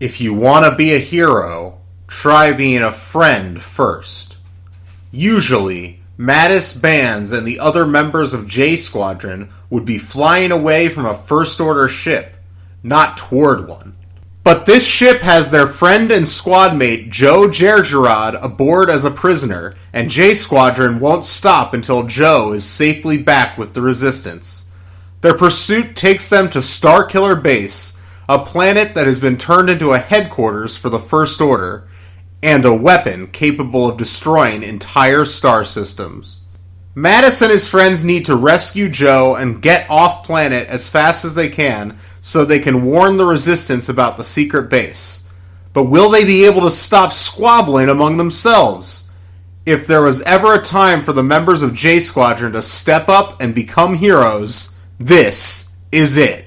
If you want to be a hero, try being a friend first. Usually, Mattis Bands and the other members of J Squadron would be flying away from a First Order ship, not toward one. But this ship has their friend and squad mate Joe Gergerod aboard as a prisoner, and J Squadron won't stop until Joe is safely back with the Resistance. Their pursuit takes them to Starkiller Base, a planet that has been turned into a headquarters for the First Order, and a weapon capable of destroying entire star systems. Mattis and his friends need to rescue Joe and get off planet as fast as they can so they can warn the Resistance about the secret base. But will they be able to stop squabbling among themselves? If there was ever a time for the members of J Squadron to step up and become heroes, this is it.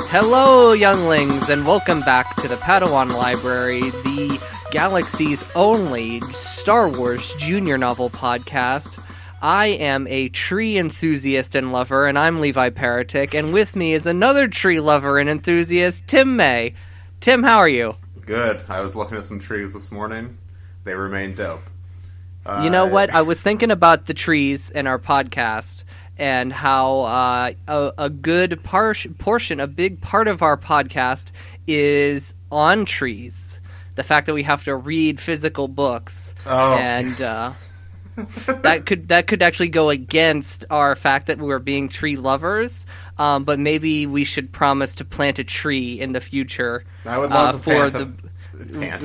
Hello, younglings, and welcome back to the Padawan Library, the galaxy's only Star Wars junior novel podcast. I am a tree enthusiast and lover, and I'm Levi Paratic, and with me is another tree lover and enthusiast, Tim May. Tim, how are you? Good. I was looking at some trees this morning. They remain dope. You know what? I was thinking about the trees in our podcast, and how a good portion, a big part of our podcast is on trees. The fact that we have to read physical books, and that could actually go against our fact that we're being tree lovers. But maybe we should promise to plant a tree in the future. I would love to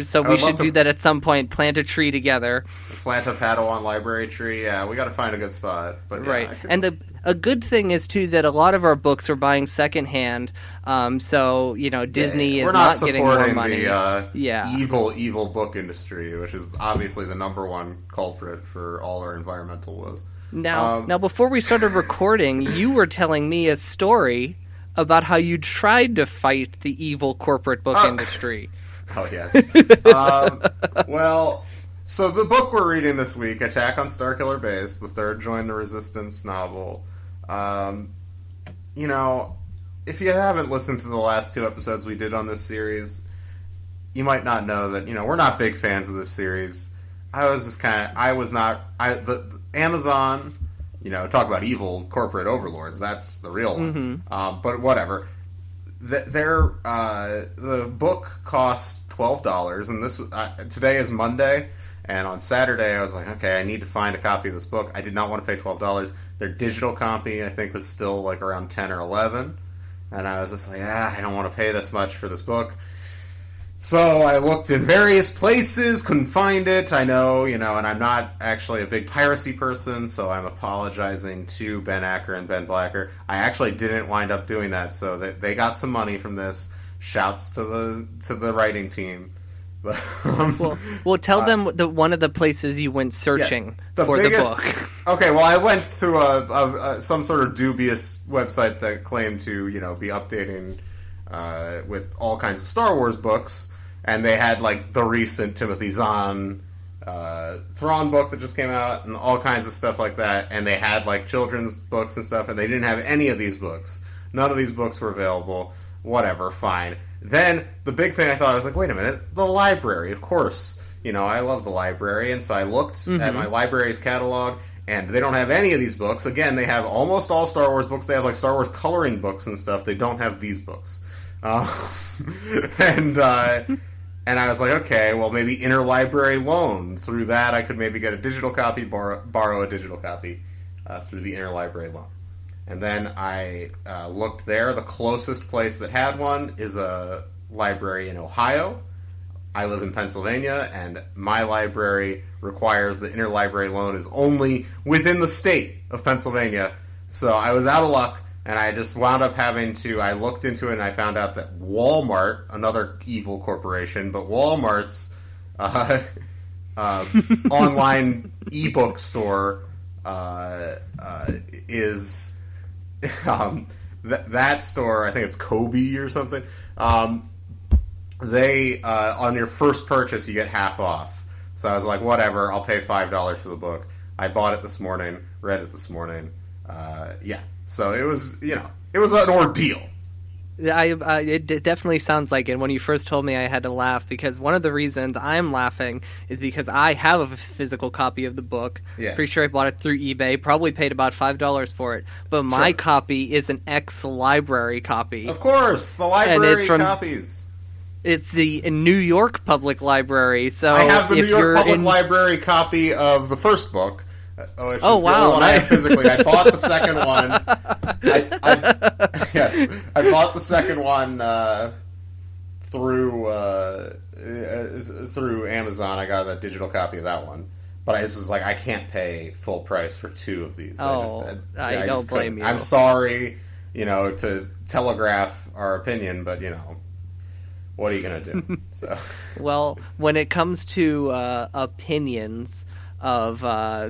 So we should do that at some point. Plant a tree together. Plant a Padawan library tree. Yeah, we got to find a good spot. But yeah, right, and a good thing is too that a lot of our books are buying secondhand. So Disney is not getting more money. We're not supporting the evil book industry, which is obviously the number one culprit for all our environmental woes. Now, before we started recording, you were telling me a story about how you tried to fight the evil corporate book industry. Oh, yes. Well, so the book we're reading this week, Attack on Starkiller Base, the third Join the Resistance novel, if you haven't listened to the last two episodes we did on this series, you might not know that, we're not big fans of this series. Amazon, talk about evil corporate overlords, that's the real one. Mm-hmm. But whatever. The book cost $12, and this today is Monday, and on Saturday I was like, okay, I need to find a copy of this book. I did not want to pay $12. Their digital copy, I think, was still like around $10 or $11, and I was just like, I don't want to pay this much for this book. So I looked in various places, couldn't find it. I know, and I'm not actually a big piracy person, so I'm apologizing to Ben Acker and Ben Blacker. I actually didn't wind up doing that, so they got some money from this. Shouts to the writing team. But, well, tell them one of the places you went searching the book. Okay, well, I went to some sort of dubious website that claimed to, be updating with all kinds of Star Wars books. And they had, like, the recent Timothy Zahn Thrawn book that just came out and all kinds of stuff like that. And they had, like, children's books and stuff, and they didn't have any of these books. None of these books were available. Whatever, fine. Then, the big thing I thought, I was like, wait a minute, the library, of course. I love the library, and so I looked at my library's catalog, and they don't have any of these books. Again, they have almost all Star Wars books. They have, like, Star Wars coloring books and stuff. They don't have these books. And I was like, okay, well, maybe interlibrary loan. Through that, I could maybe get a digital copy, borrow a digital copy. through the interlibrary loan. And then I looked there. The closest place that had one is a library in Ohio. I live in Pennsylvania, and my library requires the interlibrary loan is only within the state of Pennsylvania. So I was out of luck, and I just wound up having to... I looked into it, and I found out that Walmart, another evil corporation, but Walmart's online ebook store is... that store, I think it's Kobe or something, they on your first purchase you get half off. So I was like, whatever, I'll pay $5 for the book. I bought it this morning, read it this morning. So it was, it was an ordeal. It definitely sounds like it. When you first told me, I had to laugh, because one of the reasons I'm laughing is because I have a physical copy of the book. Yes. Pretty sure I bought it through eBay. Probably paid about $5 for it. But my copy is an ex-library copy. Of course, the library copies. It's the New York Public Library. So I have the New York Public Library copy of the first book. Which is the only one I have physically. I bought the second one. I bought the second one through Amazon. I got a digital copy of that one, but I just was like, I can't pay full price for two of these. I don't blame you. I'm sorry, to telegraph our opinion, but what are you gonna do? So, well, when it comes to opinions of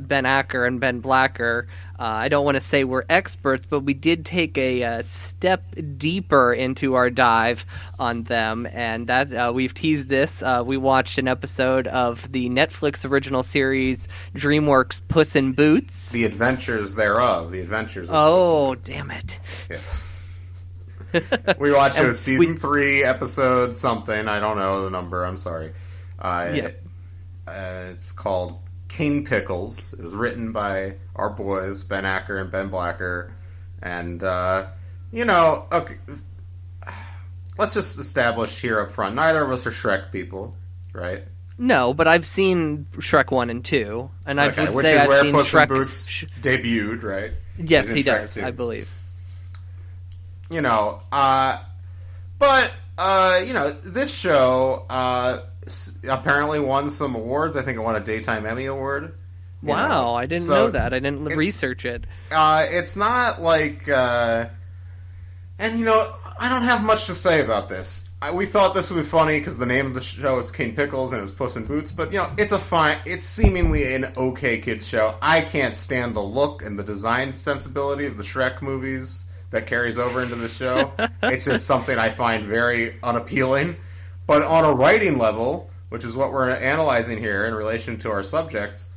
Ben Acker and Ben Blacker, I don't want to say we're experts, but we did take a step deeper into our dive on them, and that we've teased this. We watched an episode of the Netflix original series DreamWorks Puss in Boots. The adventures thereof. The adventures of Oh, damn it. Yes. We watched it was season 3, episode something. I don't know the number. I'm sorry. It's called King Pickles. It was written by our boys, Ben Acker and Ben Blacker. And, okay, let's just establish here up front, neither of us are Shrek people, right? No, but I've seen Shrek 1 and 2. And I would say I've seen Puss in Boots debuted, right? Yes, he does, I believe. This show apparently won some awards. I think it won a Daytime Emmy Award. Wow, I didn't know that. I didn't research it. It's not like... I don't have much to say about this. We thought this would be funny because the name of the show is King Pickles and it was Puss in Boots, but, it's seemingly an okay kids show. I can't stand the look and the design sensibility of the Shrek movies that carries over into the show. It's just something I find very unappealing. But on a writing level, which is what we're analyzing here in relation to our subjects,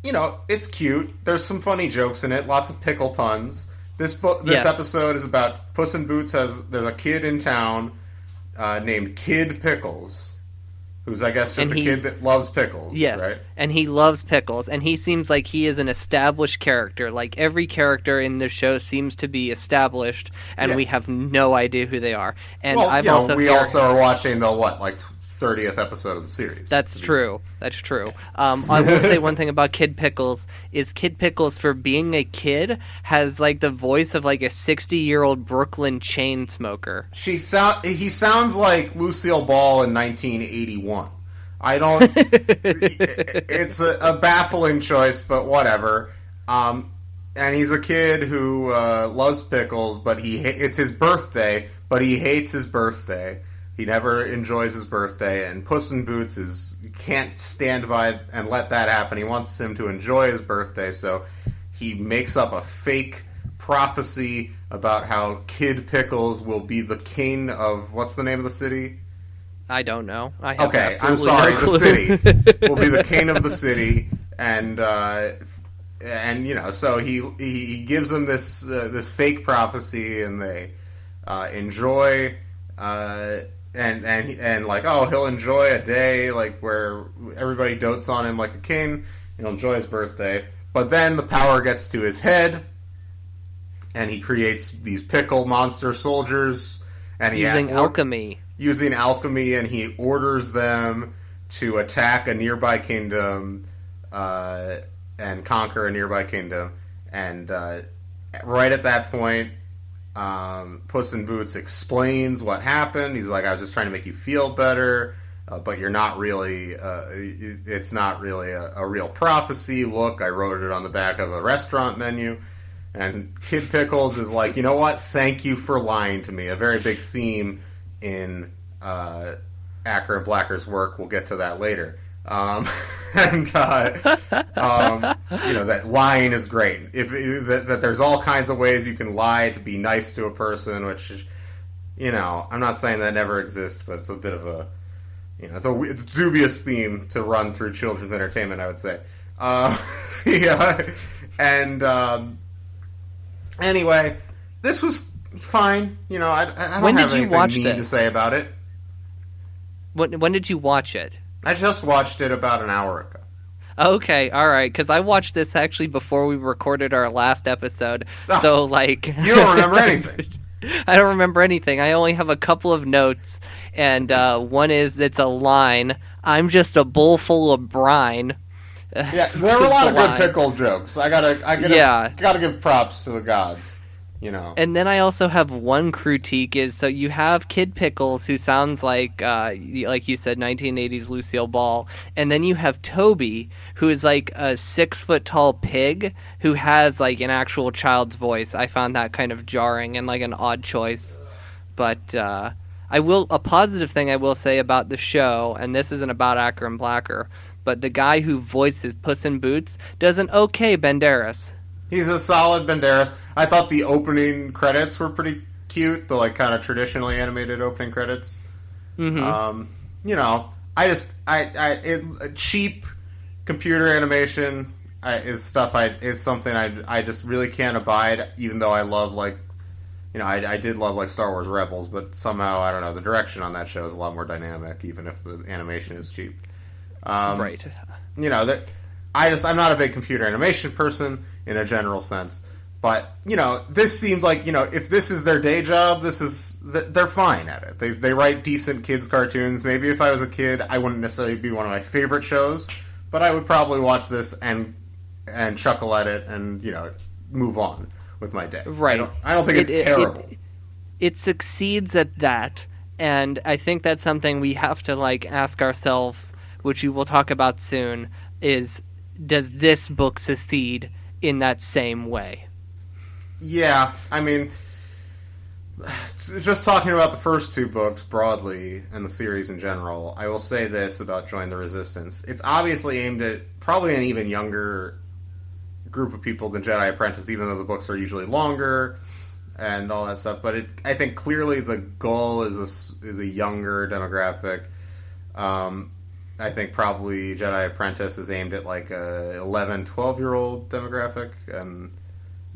it's cute. There's some funny jokes in it, lots of pickle puns. This episode is about Puss in Boots. There's a kid in town named Kid Pickles, who's, I guess, just a kid that loves pickles. Yes, right? And he loves pickles, and he seems like he is an established character. Like, every character in the show seems to be established, and we have no idea who they are. And we also are watching the 30th episode of the series. That's true. I will say one thing about Kid Pickles is Kid Pickles, for being a kid, has the voice of a 60-year-old Brooklyn chain smoker. He sounds like Lucille Ball in 1981. I don't. It's a baffling choice, but whatever. And he's a kid who loves pickles, but it's his birthday, but he hates his birthday. He never enjoys his birthday, and Puss in Boots can't stand by and let that happen. He wants him to enjoy his birthday, so he makes up a fake prophecy about how Kid Pickles will be the king of... What's the name of the city? I don't know. I'm sorry. The city will be the king of the city, and so he gives them this fake prophecy, and they enjoy... he'll enjoy a day where everybody dotes on him like a king. He'll enjoy his birthday, but then the power gets to his head, and he creates these pickle monster soldiers, and using alchemy, and he orders them to attack a nearby kingdom and conquer a nearby kingdom. And right at that point, Puss in Boots explains what happened. He's like, I was just trying to make you feel better, but you're not really, it's not really a real prophecy. Look, I wrote it on the back of a restaurant menu. And Kid Pickles is like, you know what? Thank you for lying to me. A very big theme in Acker and Blacker's work. We'll get to that later. That lying is great. That there's all kinds of ways you can lie to be nice to a person, which, I'm not saying that never exists, but it's a bit of a, it's a dubious theme to run through children's entertainment, I would say. Anyway, this was fine. I don't have anything mean to say about it. When did you watch it? I just watched it about an hour ago. Okay, all right, because I watched this actually before we recorded our last episode. So, you don't remember anything. I don't remember anything. I only have a couple of notes, and one is it's a line. I'm just a bowl full of brine. Yeah, there were a lot of good pickle jokes. I gotta give props to the gods, And then I also have one critique is, so you have Kid Pickles, who sounds like you said, 1980s Lucille Ball, and then you have Toby, who is like a 6-foot-tall pig who has like an actual child's voice. I found that kind of jarring and like an odd choice, but a positive thing I will say about the show, and this isn't about Acker and Blacker, but the guy who voices Puss in Boots does an okay Banderas. He's a solid Banderas. I thought the opening credits were pretty cute, the like kind of traditionally animated opening credits. Mm-hmm. Cheap computer animation is something I just really can't abide. Even though I love I did love like Star Wars Rebels, but somehow I don't know, the direction on that show is a lot more dynamic, even if the animation is cheap. Right. I'm not a big computer animation person in a general sense, but this seems like if this is their day job, they're fine at it. They write decent kids cartoons. Maybe if I was a kid, I wouldn't necessarily be one of my favorite shows, but I would probably watch this and chuckle at it and move on with my day. Right. I don't think it's terrible. It succeeds at that, and I think that's something we have to ask ourselves, which we will talk about soon, is does this book succeed in that same way? Yeah, I mean, just talking about the first two books broadly and the series in general, I will say this about Join the Resistance. It's obviously aimed at probably an even younger group of people than Jedi Apprentice, even though the books are usually longer and all that stuff. But I think clearly the goal is a younger demographic. I think probably Jedi Apprentice is aimed at like a 11, 12-year-old demographic, and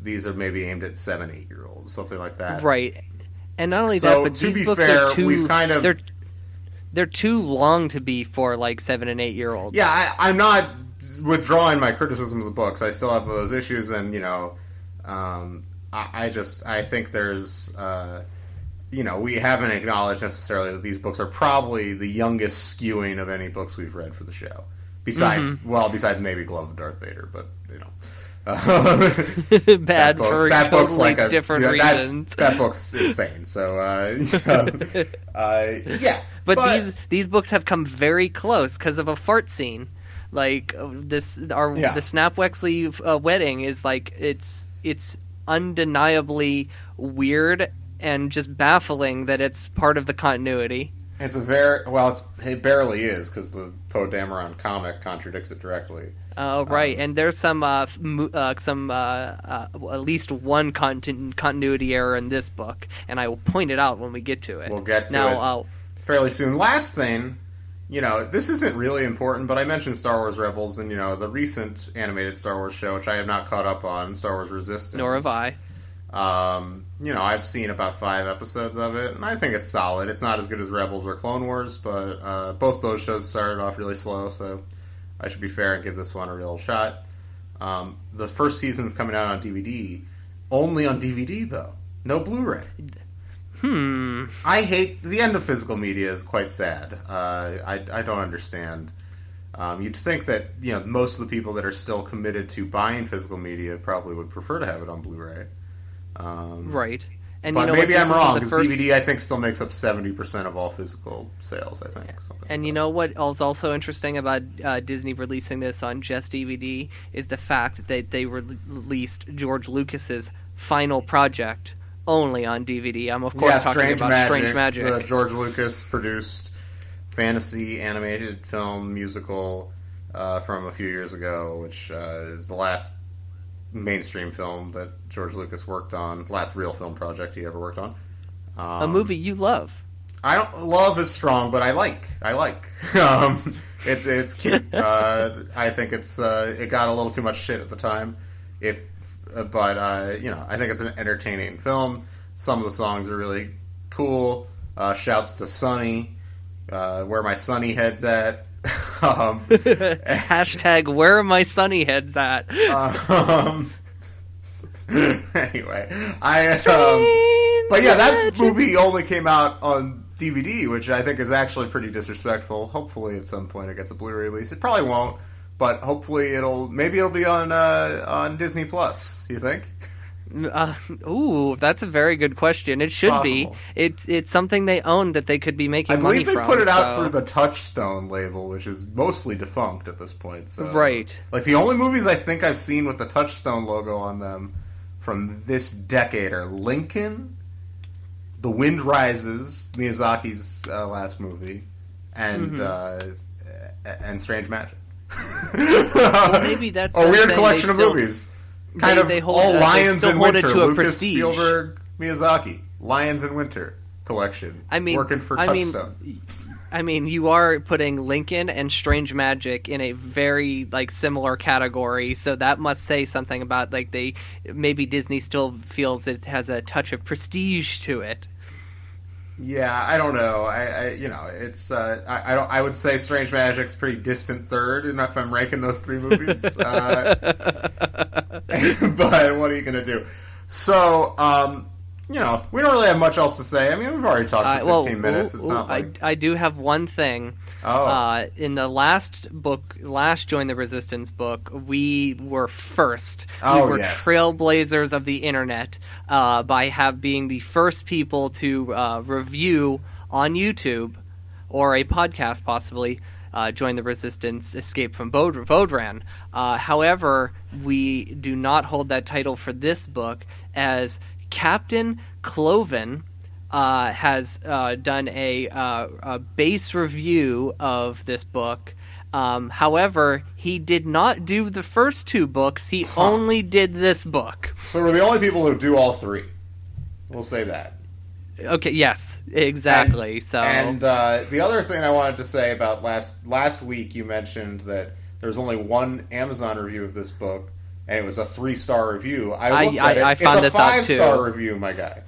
these are maybe aimed at 7, 8-year-olds, something like that. Right. And not only that, but these books are too... They're too long to be for 7 and 8-year-olds. Yeah, I'm not withdrawing my criticism of the books. I still have those issues, and I think there's we haven't acknowledged necessarily that these books are probably the youngest skewing of any books we've read for the show. Besides maybe Glove of Darth Vader, but bad for totally different reasons. That book's insane. So yeah. But these books have come very close because of a fart scene. The Snap Wexley wedding is it's undeniably weird and just baffling that it's part of the continuity. It barely is, because the Poe Dameron comic contradicts it directly. Right, and there's some at least one continuity error in this book, and I will point it out when we get to it. We'll get to it fairly soon. Last thing, this isn't really important, but I mentioned Star Wars Rebels and, the recent animated Star Wars show, which I have not caught up on, Star Wars Resistance. Nor have I. I've seen about 5 episodes of it, and I think it's solid. It's not as good as Rebels or Clone Wars, but both those shows started off really slow, so I should be fair and give this one a real shot. The first season's coming out on DVD. Only on DVD, though. No Blu-ray. I hate... The end of physical media is quite sad. I don't understand. You'd think that most of the people that are still committed to buying physical media probably would prefer to have it on Blu-ray. Right. And but maybe I'm wrong, because DVD, I think, still makes up 70% of all physical sales, I think. And you know what is also interesting about Disney releasing this on just DVD is the fact that they released George Lucas's final project only on DVD. I'm, of course, talking about Strange Magic. The George Lucas produced fantasy animated film musical from a few years ago, which is the last mainstream film that George Lucas worked on, last real film project he ever worked on. A movie you love. I don't love is strong, but I like. It's cute. I think it got a little too much shit at the time. But I think it's an entertaining film. Some of the songs are really cool. Shouts to Sonny, where my Sonny head's at. Hashtag where are my Sonny heads at? Anyway, but yeah, that movie only came out on DVD, which I think is actually pretty disrespectful. Hopefully, at some point, it gets a Blu-ray release. It probably won't, but hopefully, it'll be on Disney Plus. You think? Ooh, that's a very good question. It should be. It's something they own that they could be making money from. I believe they put it out through the Touchstone label, which is mostly defunct at this point. So, right. Like, the only movies I think I've seen with the Touchstone logo on them from this decade are Lincoln, The Wind Rises, Miyazaki's last movie, and Strange Magic. Well, maybe that's a weird collection of movies. Kind of all Lions in Winter. Lucas, Spielberg, Miyazaki. Lions in Winter collection. Working for Touchstone. I mean, you are putting Lincoln and Strange Magic in a very similar category, so that must say something about maybe Disney still feels it has a touch of prestige to it. Yeah, I don't know. It's I would say Strange Magic's pretty distant third, if I'm ranking those three movies. But what are you gonna do? So, we don't really have much else to say. I mean, we've already talked for 15 minutes. It's not like... I do have one thing. In the last Join the Resistance book, we were first. We were trailblazers of the internet by being the first people to review on YouTube, or a podcast possibly, Join the Resistance, Escape from Vodran. However, we do not hold that title for this book, as Captain Cloven has done a base review of this book. However, he did not do the first two books. He only did this book. So we're the only people who do all three. We'll say that. Okay, yes, exactly. And the other thing I wanted to say about last week, you mentioned that there's only one Amazon review of this book, and it was a 3-star review. I looked at it. I found it's a 5-star review, my guy.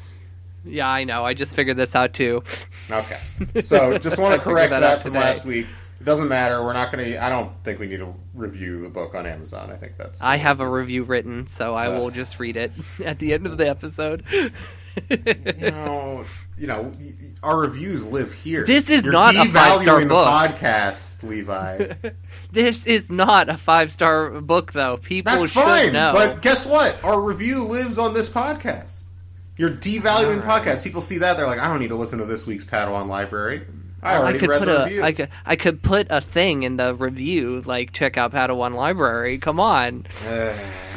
Yeah, I know. I just figured this out too. Okay. So just want to correct that from last week. It doesn't matter. We're not going to... I don't think we need to review the book on Amazon. I think that's... I have a review written, so I will just read it at the end of the episode. Our reviews live here. This is not a 5-star book. You're devaluing the podcast, Levi. This is not a 5-star book, though. People That's should fine, know. But guess what? Our review lives on this podcast. You're devaluing the podcast. People see that, they're like, I don't need to listen to this week's Padawan Library. I already read the review. I could put a thing in the review, check out Padawan Library. Come on.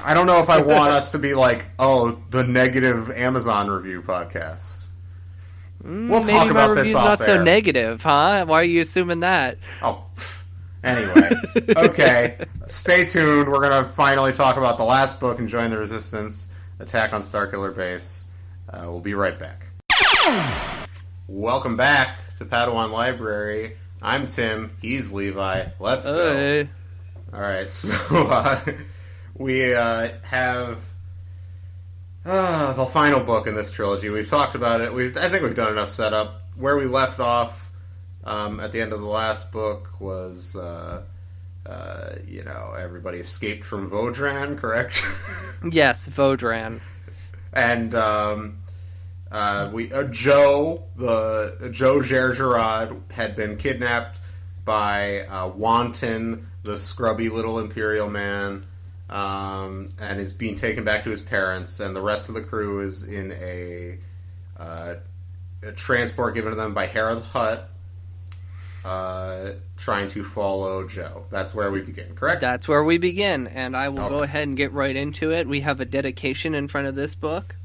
I don't know if I want us to be the negative Amazon review podcast. We'll talk about this off not air. So negative, huh? Why are you assuming that? Oh, anyway. Okay. Stay tuned. We're going to finally talk about the last book in Join the Resistance, Attack on Starkiller Base. We'll be right back. Welcome back to Padawan Library. I'm Tim. He's Levi. Let's go. All right. So we have the final book in this trilogy. We've talked about it. I think we've done enough setup. Where we left off at the end of the last book was, everybody escaped from Vodran, correct? Yes, Vodran. And Joe Gergerod had been kidnapped by Wanton, the scrubby little Imperial man, and is being taken back to his parents, and the rest of the crew is in a transport given to them by Hera the Hutt, trying to follow Joe. That's where we begin, correct? That's where we begin, and I will go ahead and get right into it. We have a dedication in front of this book,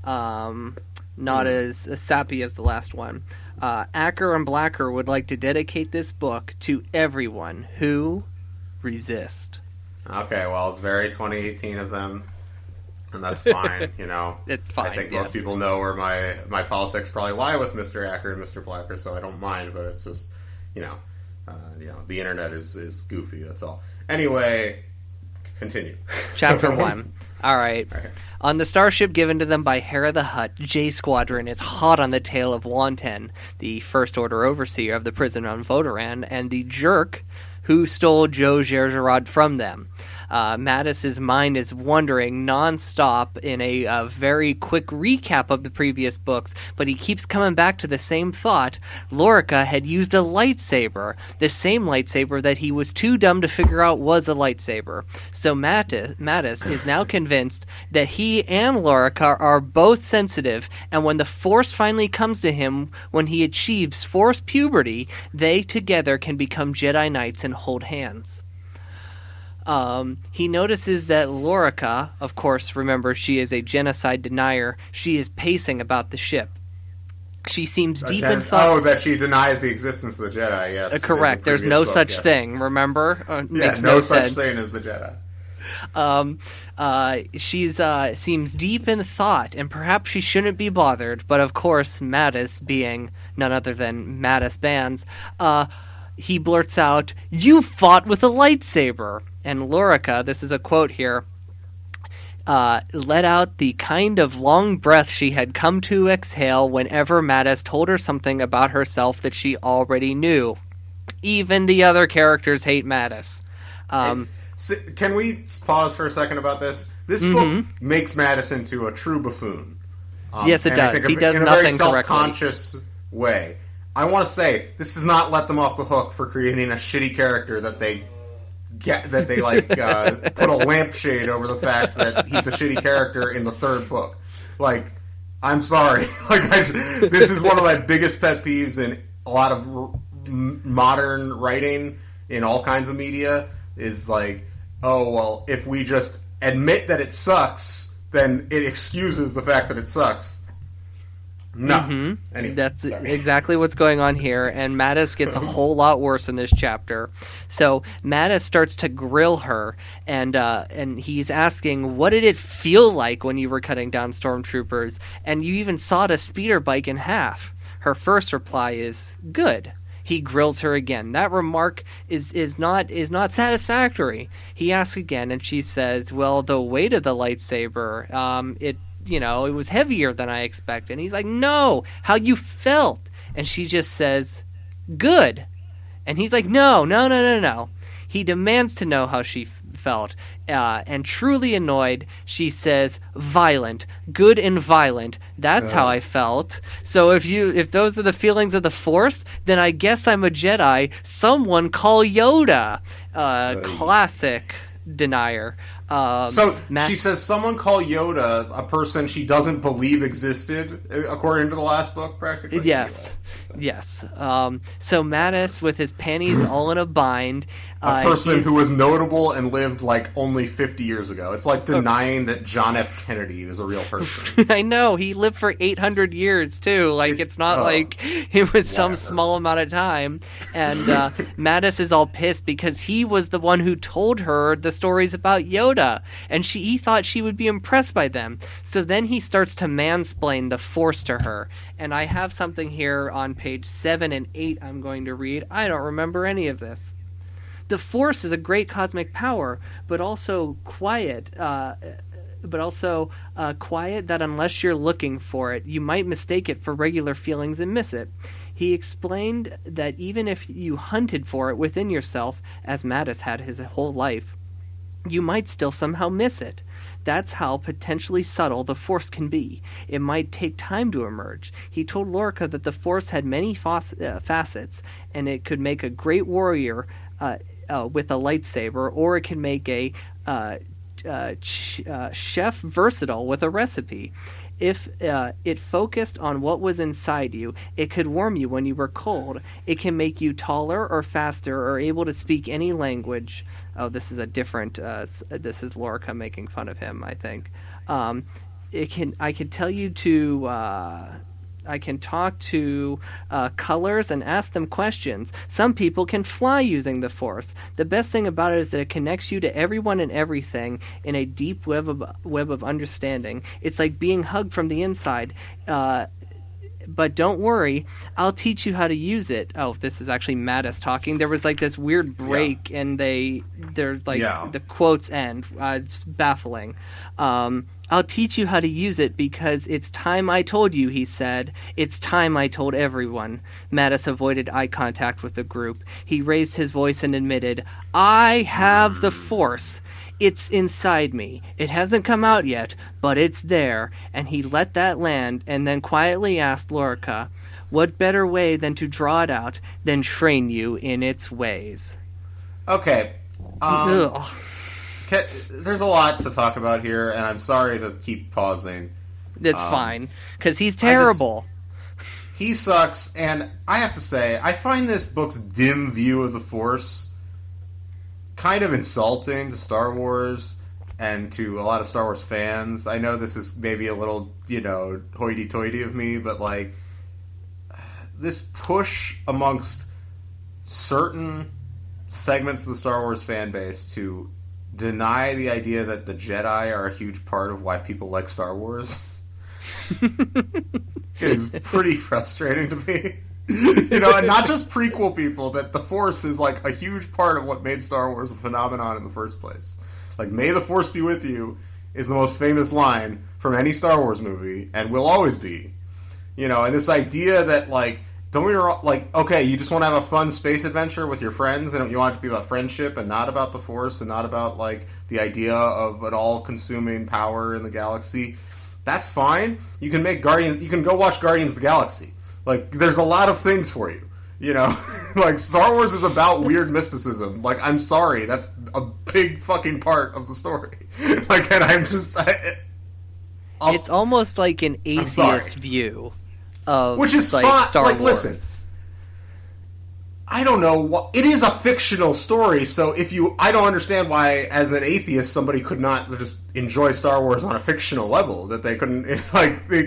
not as sappy as the last one. Acker and Blacker would like to dedicate this book to everyone who resist. Okay, well, it's very 2018 of them, and that's fine, you know. It's fine, I think most people know where my politics probably lie with Mr. Acker and Mr. Blacker, so I don't mind, but it's just, you know, the internet is goofy, that's all. Anyway, continue. Chapter 1. All right. Okay. On the starship given to them by Hera the Hutt, J Squadron is hot on the tail of Wanten, the First Order overseer of the prison on Vodoran, and the jerk who stole Joe Gergerod from them. Mattis's mind is wandering nonstop in a very quick recap of the previous books, but he keeps coming back to the same thought. Lorica had used a lightsaber, the same lightsaber that he was too dumb to figure out was a lightsaber. So Mattis is now convinced that he and Lorica are both sensitive, and when the Force finally comes to him, when he achieves Force puberty, they together can become Jedi Knights and hold hands. He notices that Lorica, of course, remember, she is a genocide denier. She is pacing about the ship. She seems deep in thought. Oh, that she denies the existence of the Jedi, yes. Correct. There's no such thing, remember? Makes no such thing as the Jedi. She's seems deep in thought, and perhaps she shouldn't be bothered, but of course, Mattis, being none other than Mattis Bands, he blurts out, "You fought with a lightsaber!" And Lorica, this is a quote here, let out the kind of long breath she had come to exhale whenever Mattis told her something about herself that she already knew. Even the other characters hate Mattis. Can we pause for a second about this? This book makes Mattis into a true buffoon. Yes, it does. He does in a nothing very correctly. self-conscious way. I want to say, this does not let them off the hook for creating a shitty character that they put a lampshade over the fact that he's a shitty character in the third book. Like, I'm sorry. This is one of my biggest pet peeves in a lot of modern writing in all kinds of media, is like, oh, well, if we just admit that it sucks, then it excuses the fact that it sucks. No. Anyway, that's exactly what's going on here, and Mattis gets a whole lot worse in this chapter. So Mattis starts to grill her, and he's asking, what did it feel like when you were cutting down stormtroopers, and you even sawed a speeder bike in half? Her first reply is, good. He grills her again. That remark is not satisfactory. He asks again, and she says, well, the weight of the lightsaber, it was heavier than I expected. And he's like, no, how you felt. And she just says, good. And he's like, no. He demands to know how she felt. And truly annoyed, she says, violent, good and violent. That's how I felt. So if those are the feelings of the Force, then I guess I'm a Jedi. Someone call Yoda. Classic denier. She says someone call Yoda, a person she doesn't believe existed, according to the last book, practically. Yes. Anyway, yes. So Mattis, with his panties all in a bind... a person who was notable and lived, only 50 years ago. It's like denying that John F. Kennedy was a real person. I know. He lived for 800 years, too. It's not like it was some small amount of time. And Mattis is all pissed because he was the one who told her the stories about Yoda. And he thought she would be impressed by them. So then he starts to mansplain the Force to her. And I have something here on page 7 and 8 I'm going to read. I don't remember any of this. The Force is a great cosmic power, but also quiet. Quiet that unless you're looking for it, you might mistake it for regular feelings and miss it. He explained that even if you hunted for it within yourself, as Mattis had his whole life, you might still somehow miss it. That's how potentially subtle the Force can be. It might take time to emerge. He told Lorca that the Force had many facets, and it could make a great warrior with a lightsaber, or it can make a chef versatile with a recipe. If it focused on what was inside you, it could warm you when you were cold. It can make you taller or faster or able to speak any language. Oh, this is a different. This is Lorca making fun of him, I think. It can. I can tell you to. I can talk to colors and ask them questions. Some people can fly using the Force. The best thing about it is that it connects you to everyone and everything in a deep web of understanding. It's like being hugged from the inside. But don't worry, I'll teach you how to use it. Oh, this is actually Mattis talking. There was like this weird break, and there's like the quotes end. It's baffling. I'll teach you how to use it because it's time I told you, he said. It's time I told everyone. Mattis avoided eye contact with the group. He raised his voice and admitted, I have the Force. It's inside me. It hasn't come out yet, but it's there. And he let that land and then quietly asked Lorca, what better way than to draw it out than train you in its ways? Okay. There's a lot to talk about here, and I'm sorry to keep pausing. It's fine, because he's terrible. He sucks, and I have to say, I find this book's dim view of the Force kind of insulting to Star Wars and to a lot of Star Wars fans. I know this is maybe a little, hoity-toity of me, but, like, this push amongst certain segments of the Star Wars fan base to deny the idea that the Jedi are a huge part of why people like Star Wars is pretty frustrating to me. And not just prequel people, that the Force is like a huge part of what made Star Wars a phenomenon in the first place. Like, may the Force be with you is the most famous line from any Star Wars movie, and will always be. And this idea that, like, don't we like, okay, you just want to have a fun space adventure with your friends, and you want it to be about friendship and not about the Force and not about, like, the idea of an all-consuming power in the galaxy. That's fine. You can make Guardians. You can go watch Guardians of the Galaxy. Like, there's a lot of things for you. Like, Star Wars is about weird mysticism. Like, I'm sorry, that's a big fucking part of the story. Like, and I'm just, it's almost like an atheist view. Which is like fine. Star like, Wars. Listen, I don't know. It is a fictional story, so I don't understand why, as an atheist, somebody could not just enjoy Star Wars on a fictional level. That they couldn't,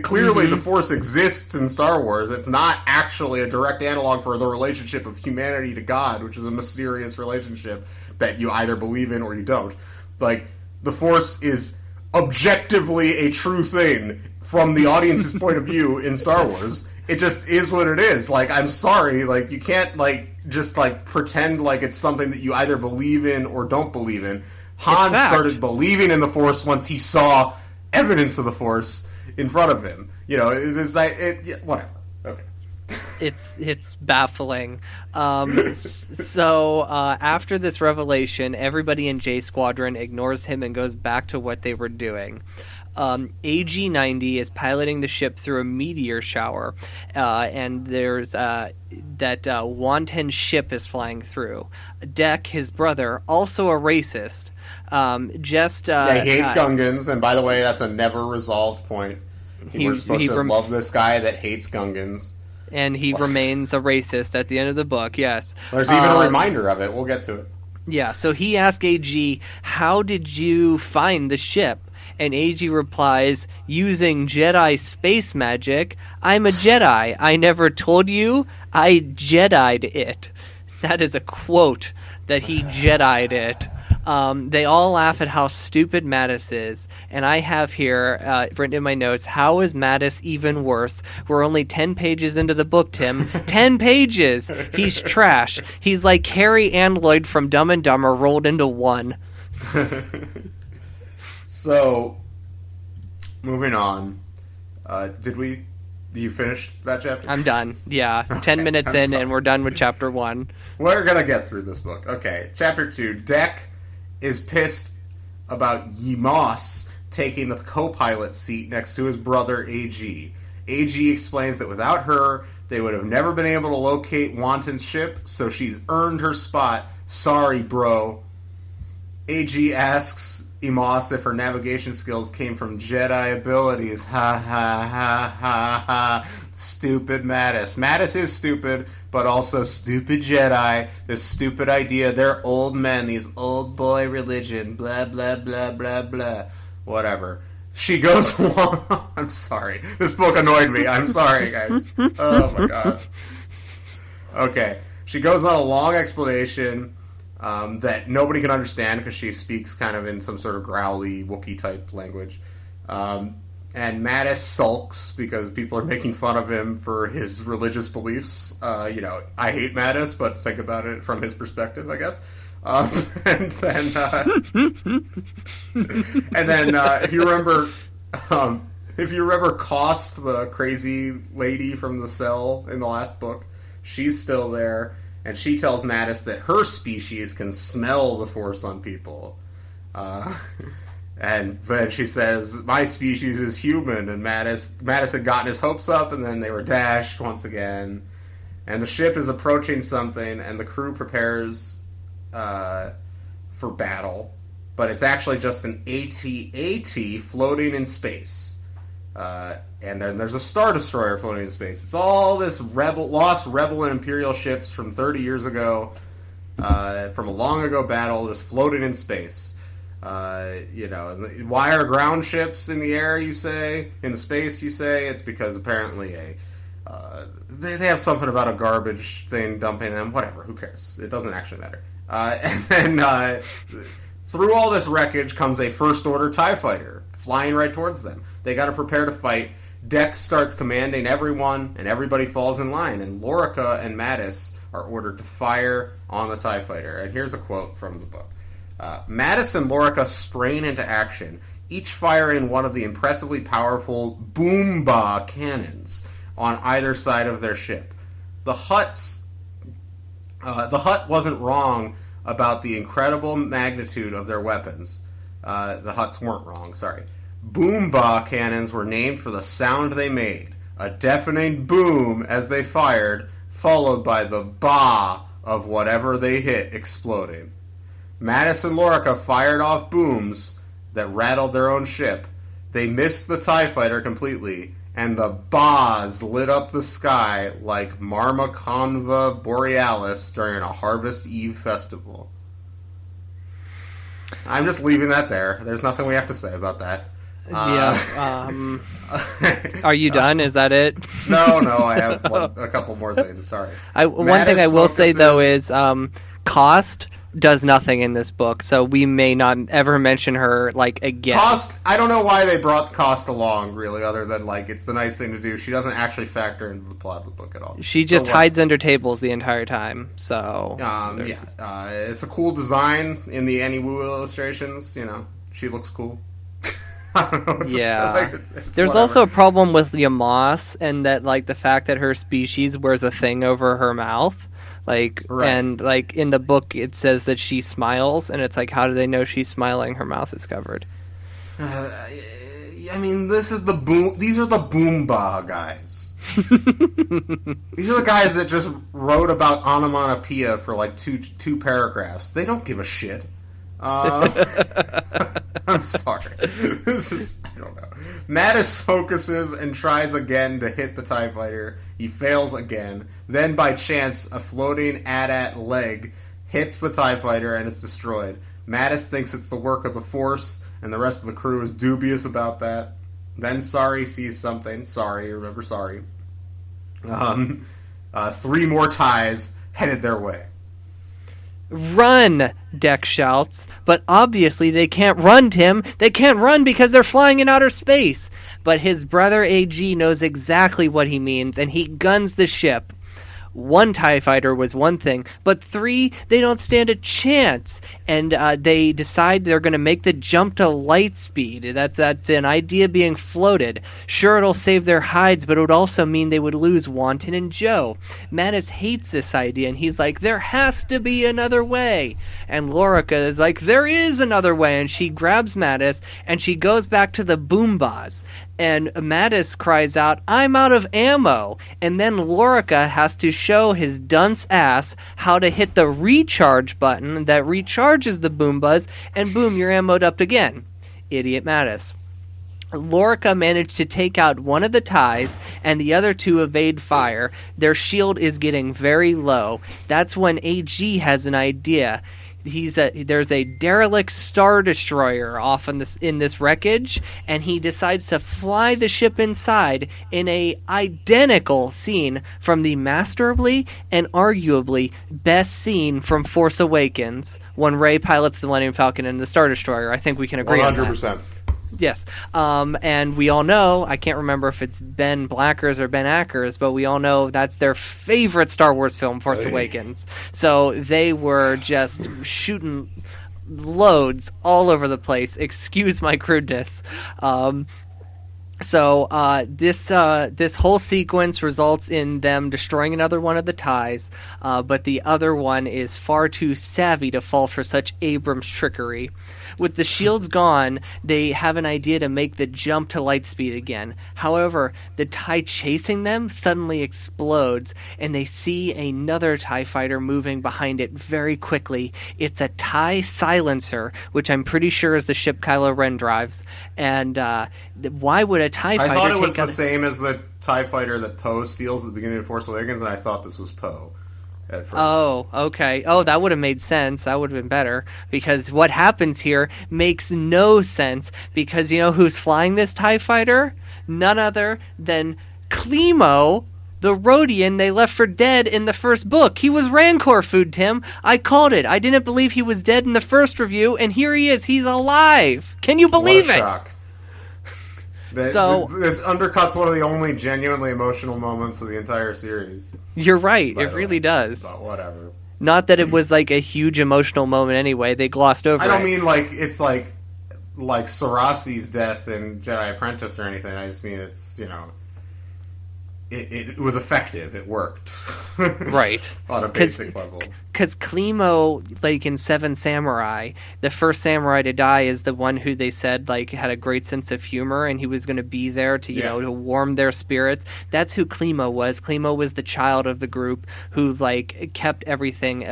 clearly the Force exists in Star Wars. It's not actually a direct analog for the relationship of humanity to God, which is a mysterious relationship that you either believe in or you don't. Like, the Force is objectively a true thing from the audience's point of view in Star Wars. It just is what it is. Like, I'm sorry, like, you can't, like, just, like, pretend like it's something that you either believe in or don't believe in. Han started believing in the Force once he saw evidence of the Force in front of him. It's like, whatever. Okay. It's baffling. So after this revelation, everybody in J Squadron ignores him and goes back to what they were doing. AG-90 is piloting the ship through a meteor shower, and there's that wanton ship is flying through. Deck, his brother, also a racist, he hates Gungans, and by the way, that's a never resolved point. We're supposed to love this guy that hates Gungans. And he remains a racist at the end of the book, yes. There's even a reminder of it. We'll get to it. Yeah, so he asked AG, how did you find the ship? And AG replies, using Jedi space magic. I'm a Jedi. I never told you. I Jedi'd it. That is a quote, that he Jedi'd it. They all laugh at how stupid Mattis is. And I have here, written in my notes, how is Mattis even worse? We're only 10 pages into the book, Tim. 10 pages! He's trash. He's like Harry and Lloyd from Dumb and Dumber rolled into one. So, moving on. You finished that chapter? I'm done. Yeah. Okay, 10 minutes in and we're done with chapter 1. We're gonna get through this book. Okay. Chapter 2. Deck is pissed about Yemos taking the co-pilot seat next to his brother AG. AG explains that without her, they would have never been able to locate Wanton's ship, so she's earned her spot. Sorry, bro. AG asks Emos if her navigation skills came from Jedi abilities. Ha ha ha ha ha. Stupid Mattis. Mattis is stupid, but also stupid Jedi. This stupid idea. They're old men, these old boy religion. Blah, blah, blah, blah, blah. Whatever. She goes along. I'm sorry. This book annoyed me. I'm sorry, guys. Oh my god. Okay. She goes on a long explanation that nobody can understand because she speaks kind of in some sort of growly Wookiee type language. And Mattis sulks because people are making fun of him for his religious beliefs. I hate Mattis, but think about it from his perspective, I guess. And then if you remember Cost, the crazy lady from the cell in the last book, she's still there, and she tells Mattis that her species can smell the Force on people. And then she says, my species is human, and Mattis had gotten his hopes up, and then they were dashed once again. And the ship is approaching something, and the crew prepares for battle, but it's actually just an AT-AT floating in space. And then there's a Star Destroyer floating in space. It's all this lost Rebel and Imperial ships from 30 years ago, from a long ago battle, just floating in space. Why are ground ships in the air, you say? In the space, you say? It's because apparently they have something about a garbage thing dumping them. Whatever, who cares? It doesn't actually matter. And then through all this wreckage comes a First Order TIE fighter, flying right towards them. They got to prepare to fight. Dex starts commanding everyone, and everybody falls in line. And Lorica and Mattis are ordered to fire on the TIE fighter. And here's a quote from the book. Mattis and Lorica strain into action, each firing one of the impressively powerful boomba cannons on either side of their ship. The Hutt wasn't wrong about the incredible magnitude of their weapons. The Hutts weren't wrong, sorry. Boomba cannons were named for the sound they made, a deafening boom as they fired, followed by the ba of whatever they hit exploding. Mattis and Lorica fired off booms that rattled their own ship. They missed the TIE fighter completely, and the ba's lit up the sky like Marmaconva Borealis during a Harvest Eve festival. I'm just leaving that there. There's nothing we have to say about that. Are you done? Is that it? No, I have a couple more things. Sorry. One thing I will say, though, is Cost does nothing in this book, so we may not ever mention her again. Cost, I don't know why they brought Cost along, really, other than it's the nice thing to do. She doesn't actually factor into the plot of the book at all. She just hides under tables the entire time. So it's a cool design in the Annie Wu illustrations. She looks cool. I don't know what to say. It's There's whatever. also a problem with Yamos, and that the fact that her species wears a thing over her mouth. Right. And in the book it says that she smiles, and it's how do they know she's smiling? Her mouth is covered. These are the Boomba guys. These are the guys that just wrote about onomatopoeia for two paragraphs. They don't give a shit. I'm sorry. I don't know. Mattis focuses and tries again to hit the TIE fighter. He fails again. Then, by chance, a floating AT-AT leg hits the TIE fighter and it's destroyed. Mattis thinks it's the work of the Force, and the rest of the crew is dubious about that. Then Sari sees something. Remember Sari. 3 more TIEs headed their way. Run, Dex shouts. But obviously they can't run, Tim. They can't run because they're flying in outer space. But his brother AG knows exactly what he means, and he guns the ship. one TIE fighter was one thing, but 3, they don't stand a chance. And they decide they're going to make the jump to light speed. That's an idea being floated. Sure, it'll save their hides, but it would also mean they would lose Wanton and Joe. Mattis hates this idea, and he's like, there has to be another way. And Lorica is like, there is another way. And she grabs Mattis, and she goes back to the Boombas. And Mattis cries out, I'm out of ammo. And then Lorica has to show his dunce ass how to hit the recharge button that recharges the Boombas, and boom, you're ammoed up again. Idiot Mattis. Lorica managed to take out one of the TIEs, and the other 2 evade fire. Their shield is getting very low. That's when AG has an idea. There's a derelict Star Destroyer off in this wreckage, and he decides to fly the ship inside in a identical scene from the masterably and arguably best scene from Force Awakens when Rey pilots the Millennium Falcon and the Star Destroyer. I think we can agree 100%. On that. 100%. Yes. And we all know, I can't remember if it's Ben Blacker's or Ben Acker's, but we all know that's their favorite Star Wars film, Force Awakens. So they were just shooting loads all over the place. Excuse my crudeness. So this whole sequence results in them destroying another one of the TIEs, but the other one is far too savvy to fall for such Abrams trickery. With the shields gone, they have an idea to make the jump to light speed again. However, the TIE chasing them suddenly explodes, and they see another TIE fighter moving behind it very quickly. It's a TIE silencer, which I'm pretty sure is the ship Kylo Ren drives. And why would a TIE fighter I thought it was the same as the TIE fighter that Poe steals at the beginning of Force Awakens, and I thought this was Poe at first. Oh, okay. Oh, that would have made sense. That would have been better, because what happens here makes no sense, because you know who's flying this TIE fighter? None other than Clemo, the Rhodian they left for dead in the first book. He was Rancor food, Tim. I called it. I didn't believe he was dead in the first review, and here he is. He's alive. Can you believe it? Shock. This undercuts one of the only genuinely emotional moments of the entire series. You're right. It really does. But whatever. Not that it was like a huge emotional moment anyway. They glossed over it. I don't mean like it's like Sarasi's death in Jedi Apprentice or anything. I just mean it's, you know, it was effective. It worked. Right. On a basic level. Because Clemo, like in Seven Samurai, the first samurai to die is the one who they said like had a great sense of humor, and he was going to be there to, you know, to warm their spirits. That's who Clemo was. Clemo was the child of the group who like kept everything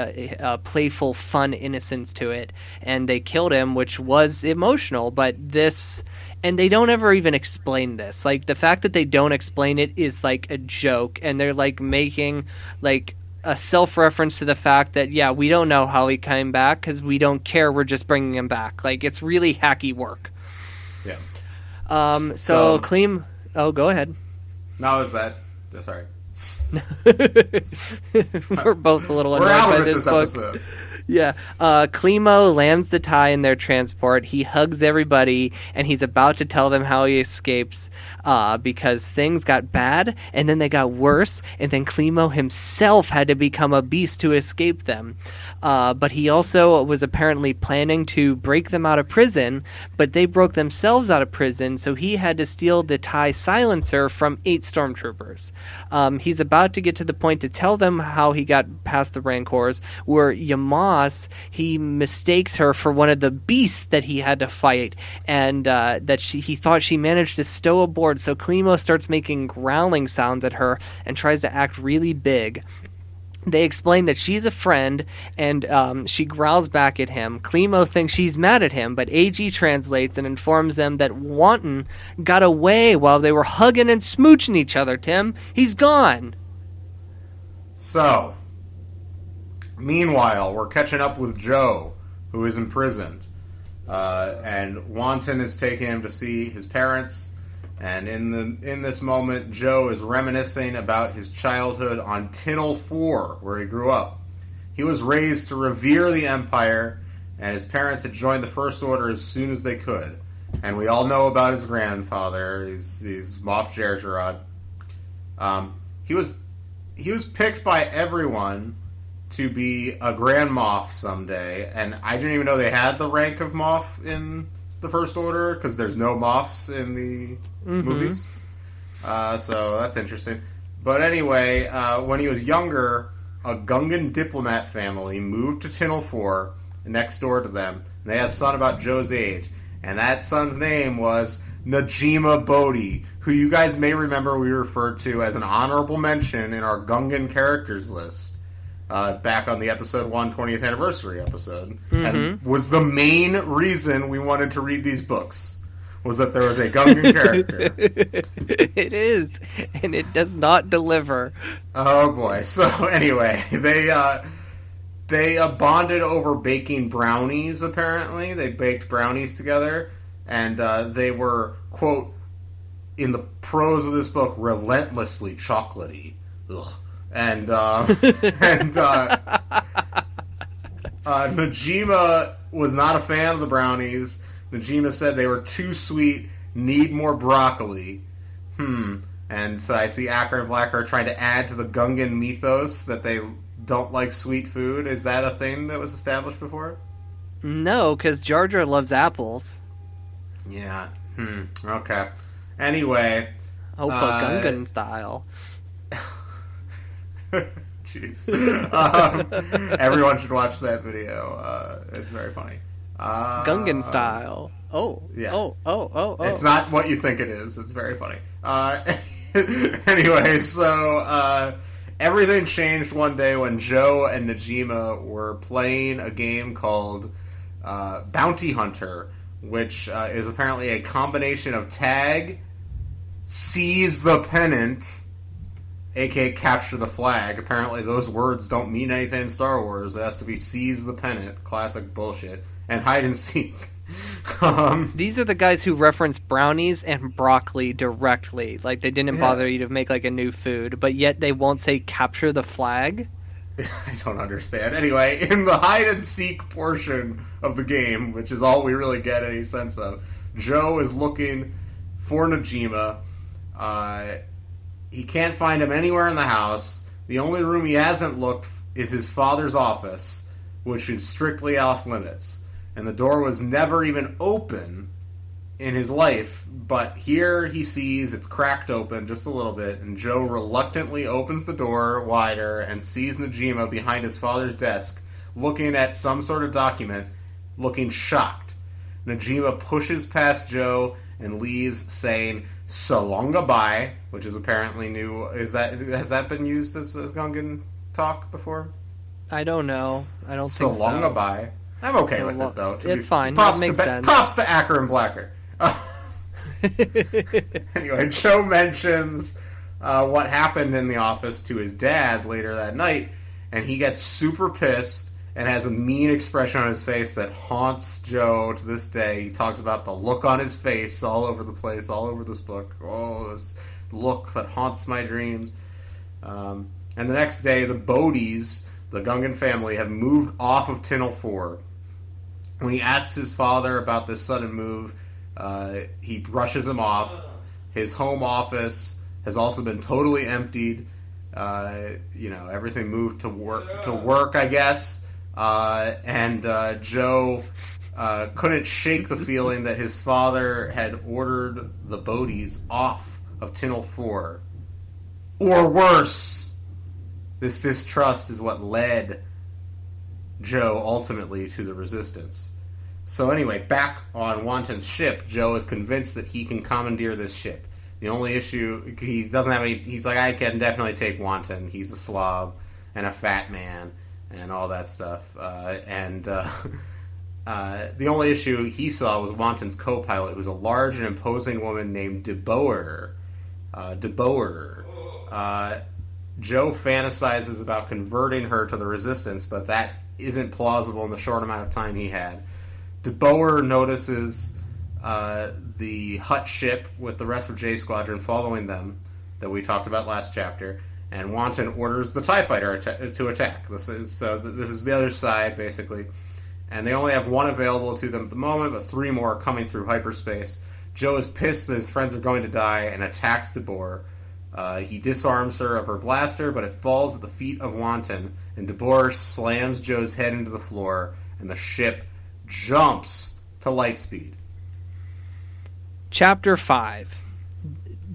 playful, fun innocence to it, and they killed him, which was emotional. But this. And they don't ever even explain this. Like, the fact that they don't explain it is, like, a joke. And they're, like, making, like, a self-reference to the fact that, yeah, we don't know how he came back because we don't care. We're just bringing him back. Like, it's really hacky work. Yeah. So Clem... Oh, go ahead. No, is that... Sorry. We're both a little annoyed by this book. Episode. Yeah. Clemo lands the TIE in their transport. He hugs everybody, and he's about to tell them how he escapes because things got bad, and then they got worse, and then Clemo himself had to become a beast to escape them. But he also was apparently planning to break them out of prison, but they broke themselves out of prison, so he had to steal the TIE silencer from 8 stormtroopers. He's about to get to the point to tell them how he got past the Rancors, where Yamaz, he mistakes her for one of the beasts that he had to fight, and he thought she managed to stow aboard, so Clemo starts making growling sounds at her and tries to act really big. They explain that she's a friend, and she growls back at him. Clemo thinks she's mad at him, but AG translates and informs them that Wanton got away while they were hugging and smooching each other, Tim. He's gone. So, meanwhile, we're catching up with Joe, who is imprisoned. And Wanton is taking him to see his parents. And in this moment, Joe is reminiscing about his childhood on Tinnel 4, where he grew up. He was raised to revere the Empire, and his parents had joined the First Order as soon as they could. And we all know about his grandfather. He's Moff Jerjerrod. He was he was picked by everyone to be a Grand Moff someday, and I didn't even know they had the rank of Moff in the First Order, because there's no Moffs in the movies. So that's interesting. But anyway, when he was younger, a Gungan diplomat family moved to Tinnel 4, next door to them, and they had a son about Joe's age, and that son's name was Najima Bodhi, who you guys may remember we referred to as an honorable mention in our Gungan characters list back on the episode 1 20th anniversary episode, and was the main reason we wanted to read these books, was that there was a Gungan character. It is, and it does not deliver. Oh boy. So anyway, they bonded over baking brownies, apparently. They baked brownies together, and they were, quote, in the prose of this book, relentlessly chocolatey. Ugh. And Najima was not a fan of the brownies. Najima said they were too sweet, need more broccoli. And so I see Acker and Blacker trying to add to the Gungan mythos that they don't like sweet food. Is that a thing that was established before? No, because Jar Jar loves apples. Yeah. Okay. Anyway. Gungan style. Jeez. Everyone should watch that video. It's very funny. Gungan style. Oh. Yeah. Oh. It's not what you think it is. It's very funny. Anyway, so everything changed one day when Joe and Najima were playing a game called Bounty Hunter, which is apparently a combination of tag, seize the pennant, aka capture the flag. Apparently those words don't mean anything in Star Wars. It has to be seize the pennant, classic bullshit, and hide and seek. These are the guys who reference brownies and broccoli directly. Like, they didn't bother you to make, like, a new food, but yet they won't say capture the flag? I don't understand. Anyway, in the hide and seek portion of the game, which is all we really get any sense of, Joe is looking for Najima. He can't find him anywhere in the house. The only room he hasn't looked is his father's office, which is strictly off limits. And the door was never even open in his life, but here he sees it's cracked open just a little bit, and Joe reluctantly opens the door wider and sees Najima behind his father's desk, looking at some sort of document, looking shocked. Najima pushes past Joe and leaves, saying, "So long goodbye," which is apparently new. Has that been used as Gungan talk before? I don't know. I don't think so. So long goodbye. I'm okay with it, though. It's fine. Props that makes sense. Props to Acker and Blacker. Anyway, Joe mentions what happened in the office to his dad later that night, and he gets super pissed and has a mean expression on his face that haunts Joe to this day. He talks about the look on his face all over the place, all over this book. Oh, this look that haunts my dreams. And the next day, the Bodhis, the Gungan family, have moved off of Tinnel 4. When he asks his father about this sudden move, he brushes him off. His home office has also been totally emptied. Everything moved to work, I guess. And Joe couldn't shake the feeling that his father had ordered the Bodhis off of Tinnel 4. Or worse! This distrust is what led Joe ultimately to the Resistance. So anyway, back on Wanton's ship, Joe is convinced that he can commandeer this ship. The only issue, he doesn't have any, he's like, I can definitely take Wanton. He's a slob and a fat man and all that stuff. The only issue he saw was Wanton's co-pilot, who's a large and imposing woman named DeBoer. Joe fantasizes about converting her to the Resistance, but that isn't plausible in the short amount of time he had. DeBoer notices the Hutt ship with the rest of J Squadron following them that we talked about last chapter, and Wanton orders the TIE Fighter to attack. This is the other side, basically. And they only have one available to them at the moment, but 3 more are coming through hyperspace. Joe is pissed that his friends are going to die and attacks DeBoer. He disarms her of her blaster, but it falls at the feet of Wanton, and DeBoer slams Joe's head into the floor, and the ship jumps to lightspeed. Chapter 5.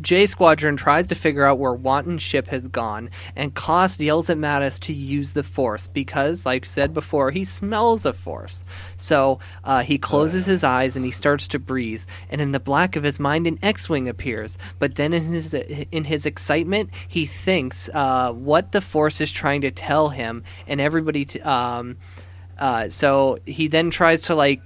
J Squadron tries to figure out where Wanton's ship has gone, and Koss yells at Mattis to use the Force because, like said before, he smells a Force. So he closes his eyes and he starts to breathe, and in the black of his mind an X-Wing appears. But then in his excitement, he thinks what the Force is trying to tell him, and everybody... so he then tries to,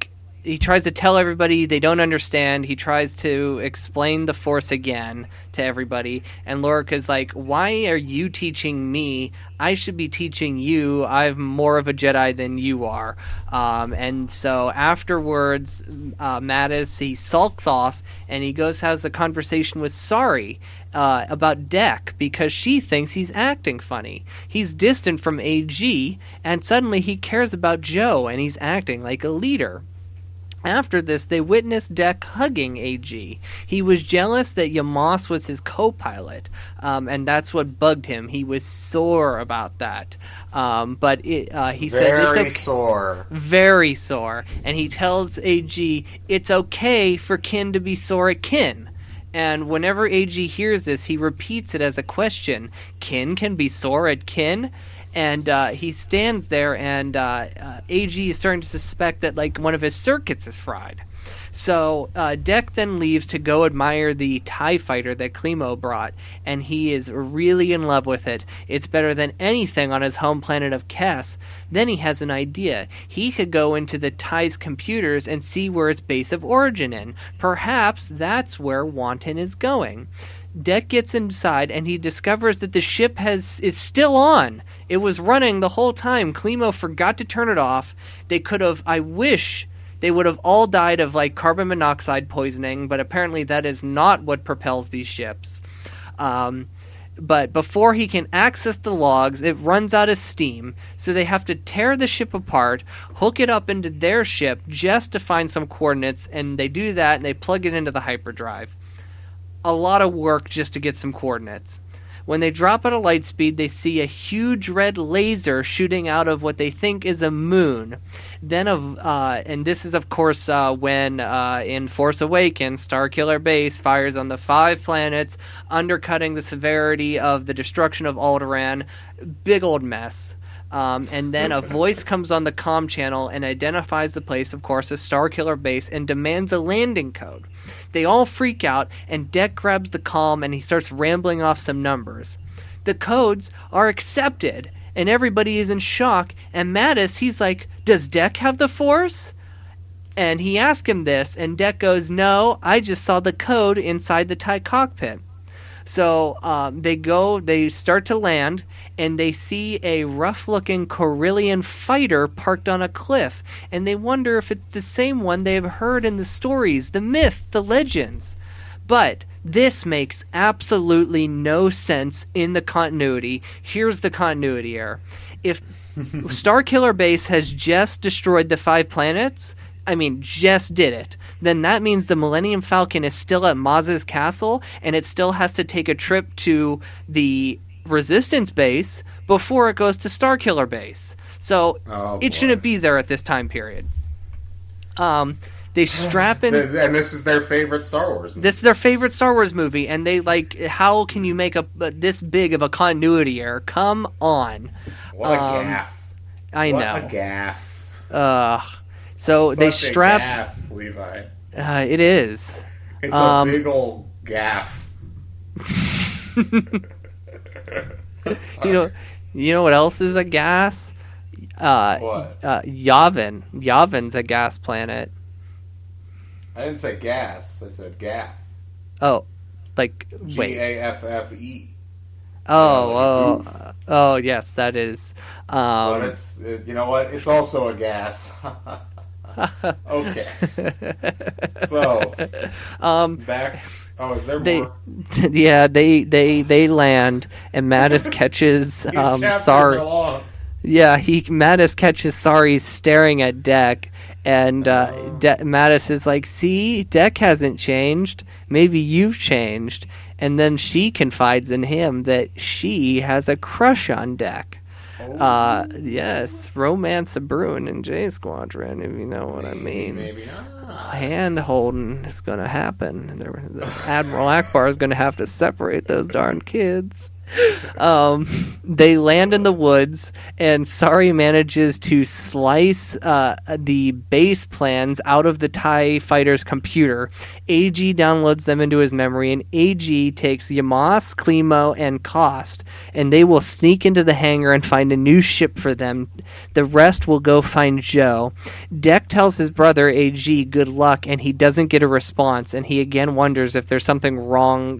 he tries to tell everybody they don't understand. He tries to explain the Force again to everybody. And Lorca's like, why are you teaching me? I should be teaching you. I'm more of a Jedi than you are. And so afterwards, Mattis, he sulks off and he goes has a conversation with Sari about Deck because she thinks he's acting funny. He's distant from AG and suddenly he cares about Joe and he's acting like a leader. After this, they witnessed Deck hugging AG. He was jealous that Yamos was his co-pilot, and that's what bugged him. He was sore about that. But he says it's okay. Sore. Very sore. And he tells AG it's okay for kin to be sore at kin. And whenever AG hears this, he repeats it as a question. Kin can be sore at kin? And he stands there, and AG is starting to suspect that one of his circuits is fried. So Deck then leaves to go admire the TIE fighter that Klimo brought, and he is really in love with it. It's better than anything on his home planet of Kess. Then he has an idea. He could go into the TIE's computers and see where its base of origin is. Perhaps that's where Wanton is going. Deck gets inside and he discovers that the ship is still on. It was running the whole time. Klimo forgot to turn it off. I wish they would have all died of carbon monoxide poisoning, but apparently that is not what propels these ships. But before he can access the logs, it runs out of steam, so they have to tear the ship apart, hook it up into their ship just to find some coordinates, and they do that and they plug it into the hyperdrive. A lot of work just to get some coordinates. When they drop at a light speed, they see a huge red laser shooting out of what they think is a moon. Then, and this is, of course, when in Force Awakens, Starkiller Base fires on the 5 planets, undercutting the severity of the destruction of Alderaan. Big old mess. And then a voice comes on the comm channel and identifies the place, of course, as Starkiller Base and demands a landing code. They all freak out, and Deck grabs the comm and he starts rambling off some numbers. The codes are accepted, and everybody is in shock, and Mattis, he's like, does Deck have the Force? And he asks him this, and Deck goes, no, I just saw the code inside the TIE cockpit. So they start to land, and they see a rough-looking Corellian fighter parked on a cliff, and they wonder if it's the same one they've heard in the stories, the myth, the legends. But this makes absolutely no sense in the continuity. Here's the continuity error. If Starkiller Base has just destroyed the 5 planets... just did it, then that means the Millennium Falcon is still at Maz's castle, and it still has to take a trip to the Resistance base before it goes to Starkiller Base. So it shouldn't be there at this time period. They strap in... And this is their favorite Star Wars movie. This is their favorite Star Wars movie, and they, how can you make this big of a continuity error? Come on. What a gaffe. I know. What a gaffe. So they strap... gaff, Levi. It is. It's a big old gaff. You know what else is a gas? What? Yavin. Yavin's a gas planet. I didn't say gas. I said gaff. Oh, wait. Gaffe. Oh, yes, that is. But it's you know what? It's also a gas. Okay. So back. Oh, is there more? Yeah, they land, and Mattis catches Sorry. Yeah, Mattis catches Sorry staring at Deck, And Mattis is like, see, Deck hasn't changed. Maybe you've changed. And then she confides in him that she has a crush on Deck. Yes, romance a brewing in J Squadron, if you know what I mean. Maybe not. Hand holding is going to happen. Admiral Ackbar is going to have to separate those darn kids. They land in the woods, and Sari manages to slice the base plans out of the TIE fighter's computer. AG downloads them into his memory, and AG takes Yamas, Klimo, and Kost, and they will sneak into the hangar and find a new ship for them. The rest will go find Joe. Deck tells his brother AG good luck, and he doesn't get a response, and he again wonders if there's something wrong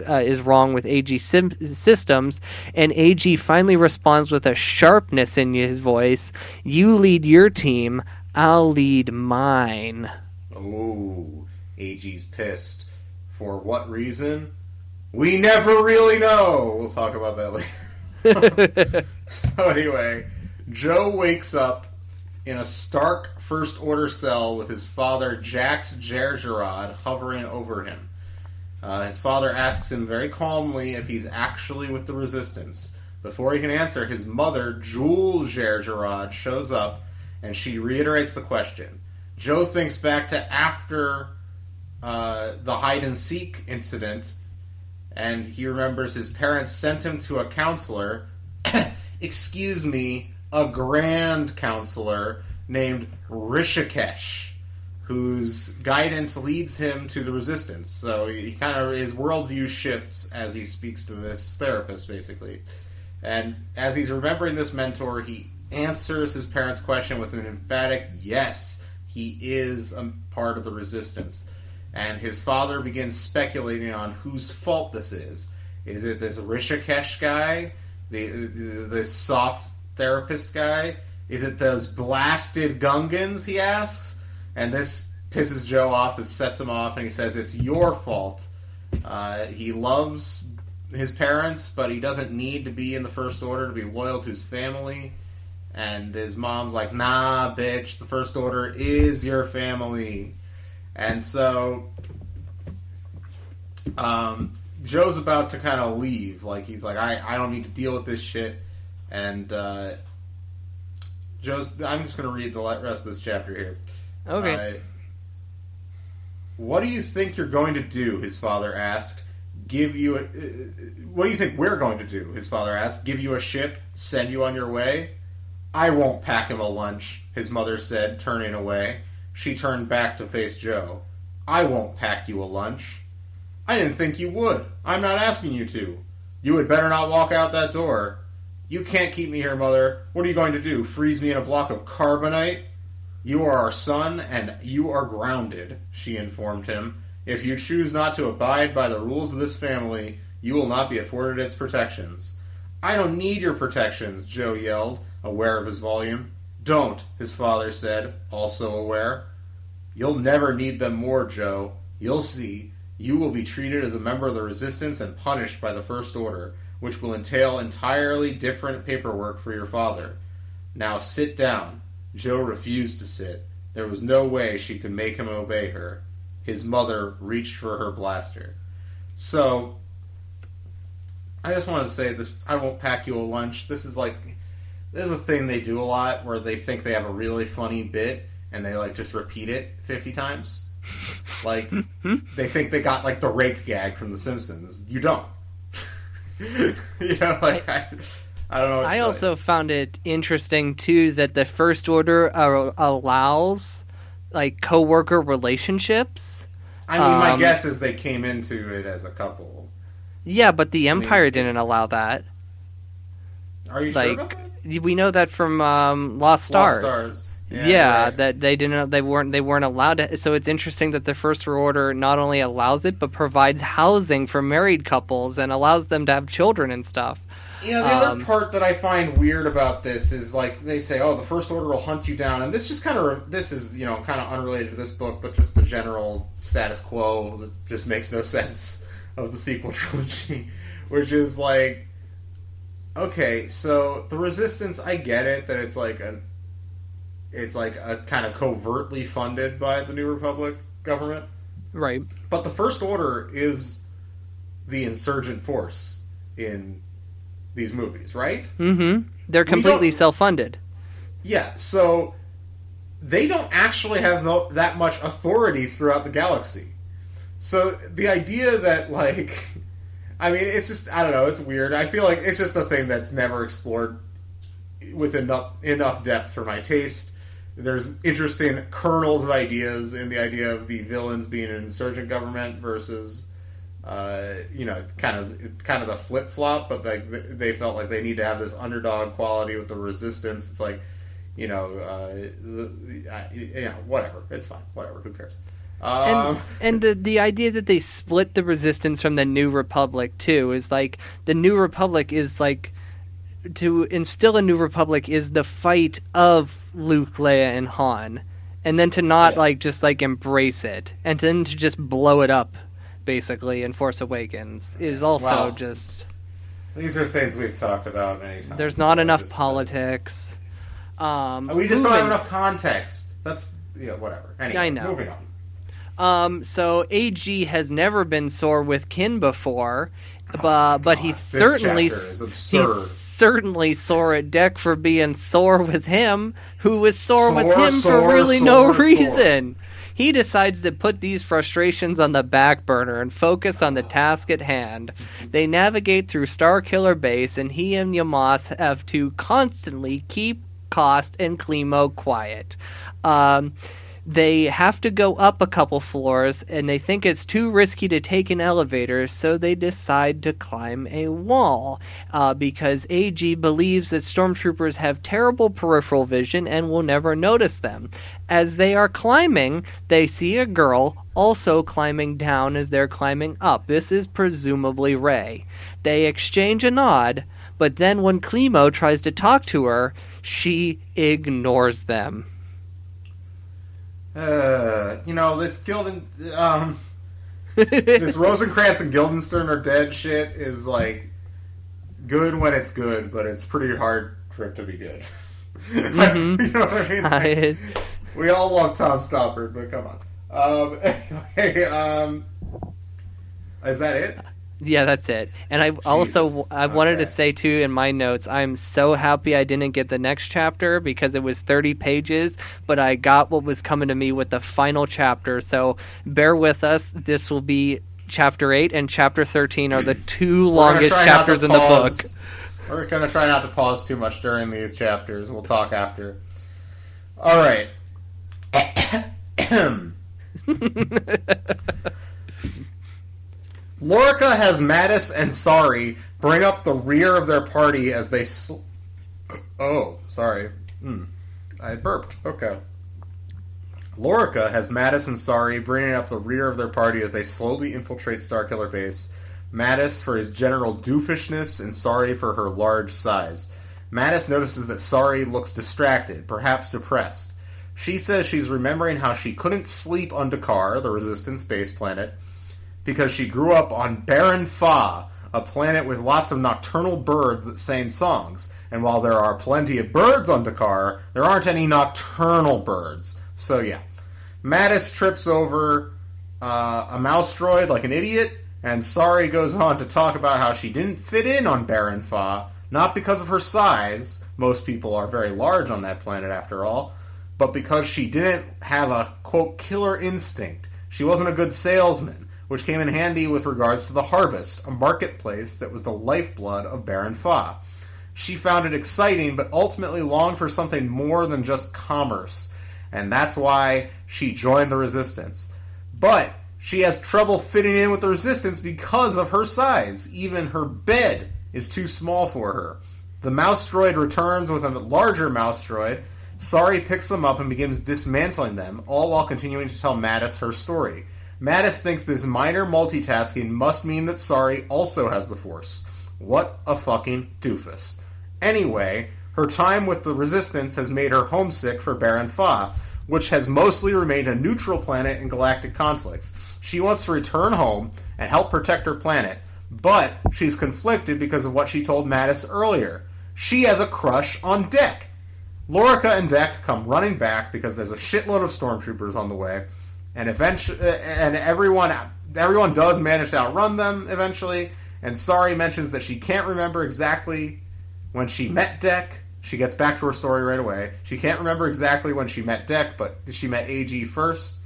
with AG systems. And AG finally responds with a sharpness in his voice. You lead your team, I'll lead mine. Oh, AG's pissed. For what reason? We never really know. We'll talk about that later. So anyway, Joe wakes up in a Stark First Order cell with his father, Jax Jerjerrod, hovering over him. His father asks him very calmly if he's actually with the Resistance. Before he can answer, his mother, Jewel Jerjerrod, shows up, and she reiterates the question. Joe thinks back to after the hide-and-seek incident, and he remembers his parents sent him to a counselor, excuse me, a grand counselor named Rishikesh, whose guidance leads him to the Resistance. So he kind of, his worldview shifts as he speaks to this therapist, basically. And as he's remembering this mentor, he answers his parents' question with an emphatic yes, he is a part of the Resistance. And his father begins speculating on whose fault this is. Is it this Rishikesh guy? The soft therapist guy? Is it those blasted Gungans, he asks? And this pisses Joe off, it sets him off, and he says, it's your fault. He loves his parents, but he doesn't need to be in the First Order to be loyal to his family. And his mom's like, nah, bitch, the First Order is your family. And so Joe's about to kind of leave. Like, he's like, I don't need to deal with this shit. And I'm just going to read the rest of this chapter here. Okay. What do you think you're going to do? His father asked. What do you think we're going to do? His father asked. Give you a ship? Send you on your way? I won't pack him a lunch, his mother said, turning away. She turned back to face Joe. I won't pack you a lunch. I didn't think you would. I'm not asking you to. You had better not walk out that door. You can't keep me here, Mother. What are you going to do? Freeze me in a block of carbonite? You are our son, and you are grounded, she informed him. If you choose not to abide by the rules of this family, you will not be afforded its protections. I don't need your protections, Joe yelled, aware of his volume. Don't, his father said, also aware. You'll never need them more, Joe. You'll see. You will be treated as a member of the Resistance and punished by the First Order, which will entail entirely different paperwork for your father. Now sit down. Joe refused to sit. There was no way she could make him obey her. His mother reached for her blaster. So, I just wanted to say this. I won't pack you a lunch. This is a thing they do a lot where they think they have a really funny bit and they just repeat it 50 times. They think they got the rake gag from The Simpsons. You don't. I don't know. I also found it interesting too that the First Order allows coworker relationships. I mean, my guess is they came into it as a couple. Yeah, but the Empire didn't allow that. Are you sure about that? We know that from Lost Stars. Lost Stars. Yeah, right. That they weren't allowed to. So it's interesting that the First Order not only allows it, but provides housing for married couples and allows them to have children and stuff. Yeah, the other part that I find weird about this is they say, "Oh, the First Order will hunt you down," and this is kind of unrelated to this book, but just the general status quo that just makes no sense of the sequel trilogy, which is okay, so the Resistance, I get it that it's it's like a kind of covertly funded by the New Republic government. Right. But the First Order is the insurgent force in these movies, right? Mm-hmm. They're completely self-funded. Yeah, so they don't actually have that much authority throughout the galaxy. So the idea that, like, I mean, it's just, I don't know, it's weird. I feel like it's just a thing that's never explored with enough depth for my taste. There's interesting kernels of ideas in the idea of the villains being an insurgent government versus, kind of the flip flop. But like they felt like they need to have this underdog quality with the resistance. It's like, whatever. It's fine. Whatever. Who cares? And the idea that they split the resistance from the New Republic too is like the New Republic is like. To instill a New Republic is the fight of Luke, Leia, and Han, and then to not just embrace it, and then to just blow it up, basically, in Force Awakens is also just. These are things we've talked about many times. There's not enough politics. We just don't have enough context. That's whatever. Anyway, I know. Moving on. So AG has never been sore with Kin before, but he's certainly sore at Deck for being sore with him, who was sore with him for really no reason. He decides to put these frustrations on the back burner and focus on the task at hand. They navigate through Starkiller Base, and he and Yamas have to constantly keep Cost and Klimo quiet. They have to go up a couple floors, and they think it's too risky to take an elevator, so they decide to climb a wall, because AG believes that stormtroopers have terrible peripheral vision and will never notice them. As they are climbing, they see a girl also climbing down as they're climbing up. This is presumably Rey. They exchange a nod, but then when Klimo tries to talk to her, she ignores them. This this Rosencrantz and Guildenstern are dead shit is like good when it's good, but it's pretty hard for it to be good. Mm-hmm. You know what I mean? We all love Tom Stoppard, but come on. Anyway, is that it? Yeah, that's it. And I wanted to say, too, in my notes, I'm so happy I didn't get the next chapter because it was 30 pages, but I got what was coming to me with the final chapter. So bear with us. This will be Chapter 8 and Chapter 13 are the two longest chapters in the book. We're going to try not to pause too much during these chapters. We'll talk after. All right. Lorca has Mattis and Sari bring up the rear of their party as they... I burped. Okay. Lorca has Mattis and Sari bringing up the rear of their party as they slowly infiltrate Starkiller Base. Mattis for his general doofishness and Sari for her large size. Mattis notices that Sari looks distracted, perhaps depressed. She says she's remembering how she couldn't sleep on Dakar, the Resistance base planet, because she grew up on Baron Fa, a planet with lots of nocturnal birds that sang songs. And while there are plenty of birds on Dakar, there aren't any nocturnal birds. So yeah. Mattis trips over a mouse droid like an idiot, and Sari goes on to talk about how she didn't fit in on Baron Fa, not because of her size, most people are very large on that planet after all, but because she didn't have a, quote, killer instinct. She wasn't a good salesman, which came in handy with regards to the Harvest, a marketplace that was the lifeblood of Baron Fa. She found it exciting, but ultimately longed for something more than just commerce, and that's why she joined the Resistance. But she has trouble fitting in with the Resistance because of her size. Even her bed is too small for her. The mouse droid returns with a larger mouse droid. Sari picks them up and begins dismantling them, all while continuing to tell Mattis her story. Mattis thinks this minor multitasking must mean that Sari also has the Force. What a fucking doofus. Anyway, her time with the Resistance has made her homesick for Baron Fa, which has mostly remained a neutral planet in galactic conflicts. She wants to return home and help protect her planet, but she's conflicted because of what she told Mattis earlier. She has a crush on Deck. Lorica and Deck come running back because there's a shitload of stormtroopers on the way, and everyone does manage to outrun them eventually. And Sari mentions that she can't remember exactly when she met Deck. She gets back to her story right away. She can't remember exactly when she met Deck, but she met AG first.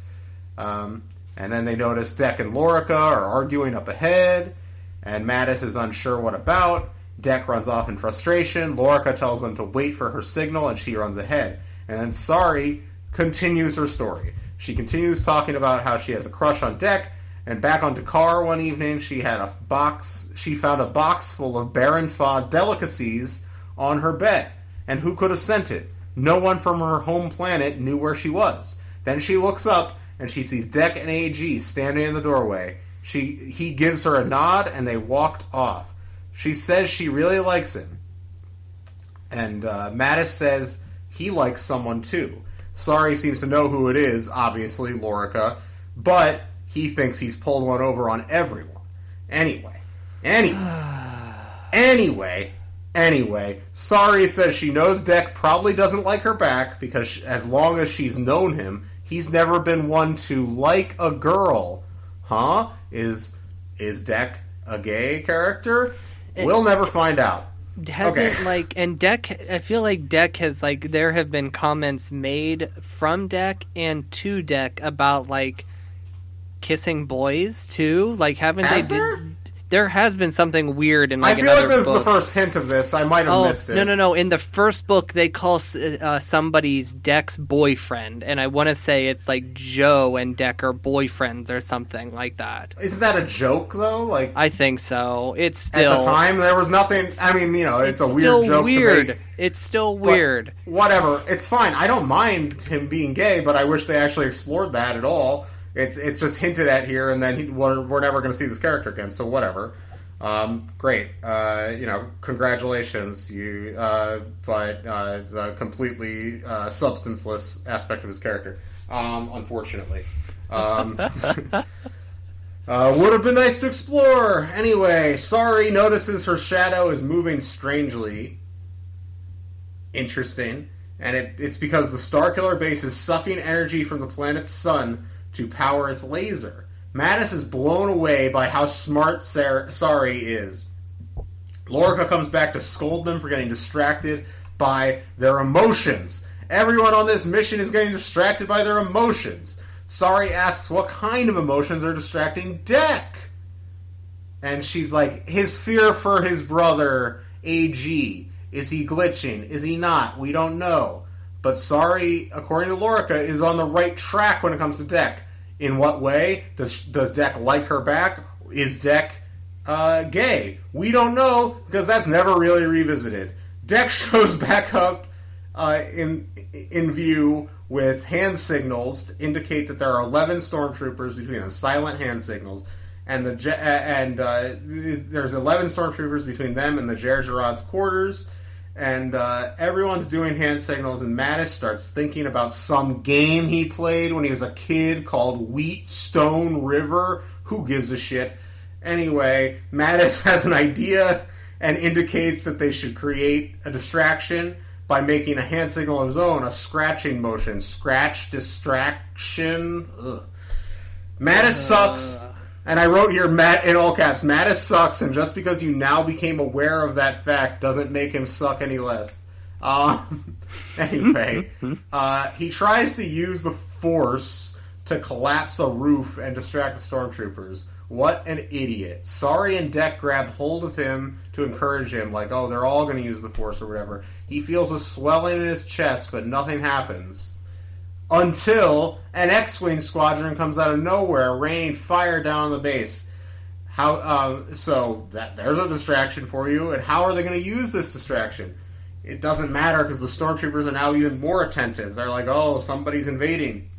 And then they notice Deck and Lorica are arguing up ahead, and Mattis is unsure what about. Deck runs off in frustration. Lorica tells them to wait for her signal, and she runs ahead. And then Sari continues her story. She continues talking about how she has a crush on Deck, and back on Dakar one evening, she found a box full of Baron Fa delicacies on her bed. And who could have sent it? No one from her home planet knew where she was. Then she looks up, and she sees Deck and AG standing in the doorway. He gives her a nod, and they walked off. She says she really likes him. And Mattis says he likes someone too. Sari seems to know who it is, obviously, Lorica, but he thinks he's pulled one over on everyone. Anyway, Sari says she knows Deck probably doesn't like her back because as long as she's known him, he's never been one to like a girl. Huh? Is Deck a gay character? We'll never find out. And Deck, I feel like Deck has, there have been comments made from Deck and to Deck about, kissing boys, too. There has been something weird in, I feel like this is the book. first hint of this. I might have missed it. No. In the first book, they call somebody's Deck's boyfriend, and I want to say it's Joe and Deck are boyfriends or something like that. Isn't that a joke, though? I think so. It's still... At the time, there was nothing... I mean, it's a weird joke to make. It's still weird. Whatever. It's fine. I don't mind him being gay, but I wish they actually explored that at all. It's just hinted at here, and then we're never going to see this character again. So whatever. Great. Congratulations. But it's a completely substanceless aspect of his character. Unfortunately. Would have been nice to explore. Anyway, Sari notices her shadow is moving strangely. Interesting. And it's because the Starkiller Base is sucking energy from the planet's sun to power its laser. Mattis is blown away by how smart Sari is. Lorica comes back to scold them for getting distracted by their emotions. Everyone on this mission is getting distracted by their emotions. Sari asks what kind of emotions are distracting Deck. And she's like, his fear for his brother, AG. Is he glitching? Is he not? We don't know. But Sari, according to Lorica, is on the right track when it comes to Deck. In what way? Does Deck like her back? Is Deck gay? We don't know, because that's never really revisited. Deck shows back up in view with hand signals to indicate that there are 11 stormtroopers between them, silent hand signals. And there's 11 stormtroopers between them and the Jerjerod's quarters. And everyone's doing hand signals, and Mattis starts thinking about some game he played when he was a kid called Wheatstone River. Who gives a shit? Anyway, Mattis has an idea and indicates that they should create a distraction by making a hand signal of his own, a scratching motion. Scratch, distraction. Ugh. Mattis sucks. And I wrote here, in all caps, Mattis sucks, and just because you now became aware of that fact doesn't make him suck any less. Anyway, he tries to use the Force to collapse a roof and distract the stormtroopers. What an idiot. Sari and Deck grab hold of him to encourage him, they're all going to use the Force or whatever. He feels a swelling in his chest, but nothing happens. Until an X-Wing squadron comes out of nowhere, raining fire down on the base. So there's a distraction for you, and how are they going to use this distraction? It doesn't matter, because the stormtroopers are now even more attentive. They're like, oh, somebody's invading.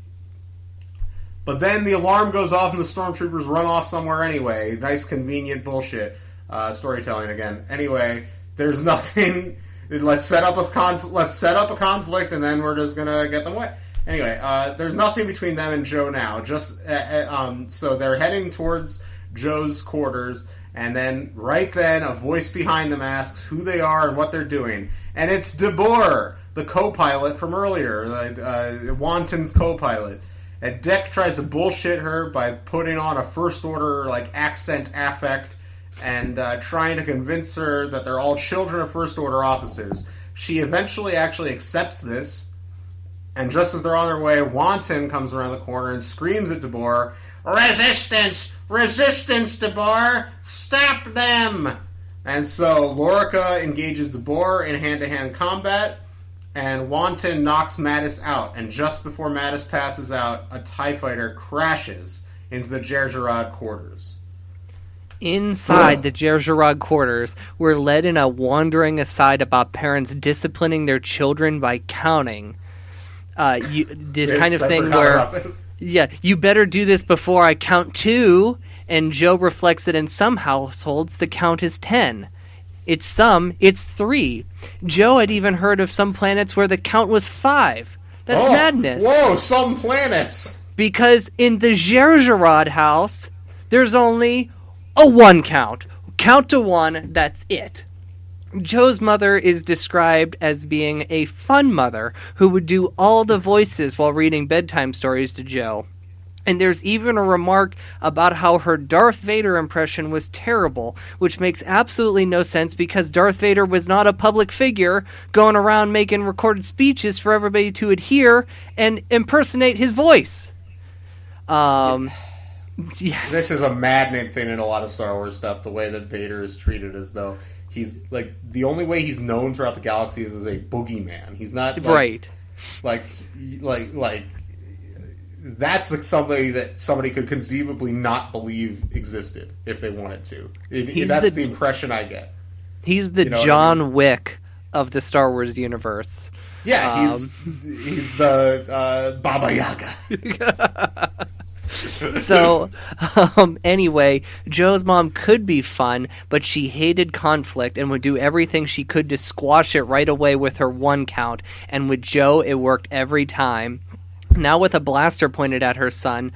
But then the alarm goes off, and the stormtroopers run off somewhere anyway. Nice, convenient bullshit. Storytelling again. Anyway, there's nothing... Let's set up a conflict, and then we're just going to get them away. Anyway, there's nothing between them and Joe now. So they're heading towards Joe's quarters, and then right then a voice behind them asks who they are and what they're doing, and it's DeBoer, the co-pilot from earlier, Wanton's co-pilot. And Dick tries to bullshit her by putting on a first order accent affect and trying to convince her that they're all children of first order officers. She eventually actually accepts this, and just as they're on their way, Wanton comes around the corner and screams at DeBoer, "Resistance! Resistance, DeBoer! Stop them!" And so Lorica engages DeBoer in hand-to-hand combat, and Wanton knocks Mattis out. And just before Mattis passes out, a TIE fighter crashes into the Jerjerrod quarters. Inside the Jerjerrod quarters, we're led in a wandering aside about parents disciplining their children by counting. This kind of thing where, yeah, you better do this before I count 2. And Joe reflects that in some households the count is 10. It's 3. Joe had even heard of some planets where the count was 5. That's madness. Whoa, some planets! Because in the Jerjerrod house, there's only a 1 count. Count to 1, that's it. Joe's mother is described as being a fun mother who would do all the voices while reading bedtime stories to Joe. And there's even a remark about how her Darth Vader impression was terrible, which makes absolutely no sense because Darth Vader was not a public figure going around making recorded speeches for everybody to adhere and impersonate his voice. Yes. This is a maddening thing in a lot of Star Wars stuff, the way that Vader is treated as though he's, the only way he's known throughout the galaxy is as a boogeyman. He's not, right. That's somebody that somebody could conceivably not believe existed if they wanted to. That's the impression I get. He's the John Wick of the Star Wars universe. Yeah, he's the Baba Yaga. So, anyway, Joe's mom could be fun, but she hated conflict and would do everything she could to squash it right away with her 1 count. And with Joe, it worked every time. Now with a blaster pointed at her son,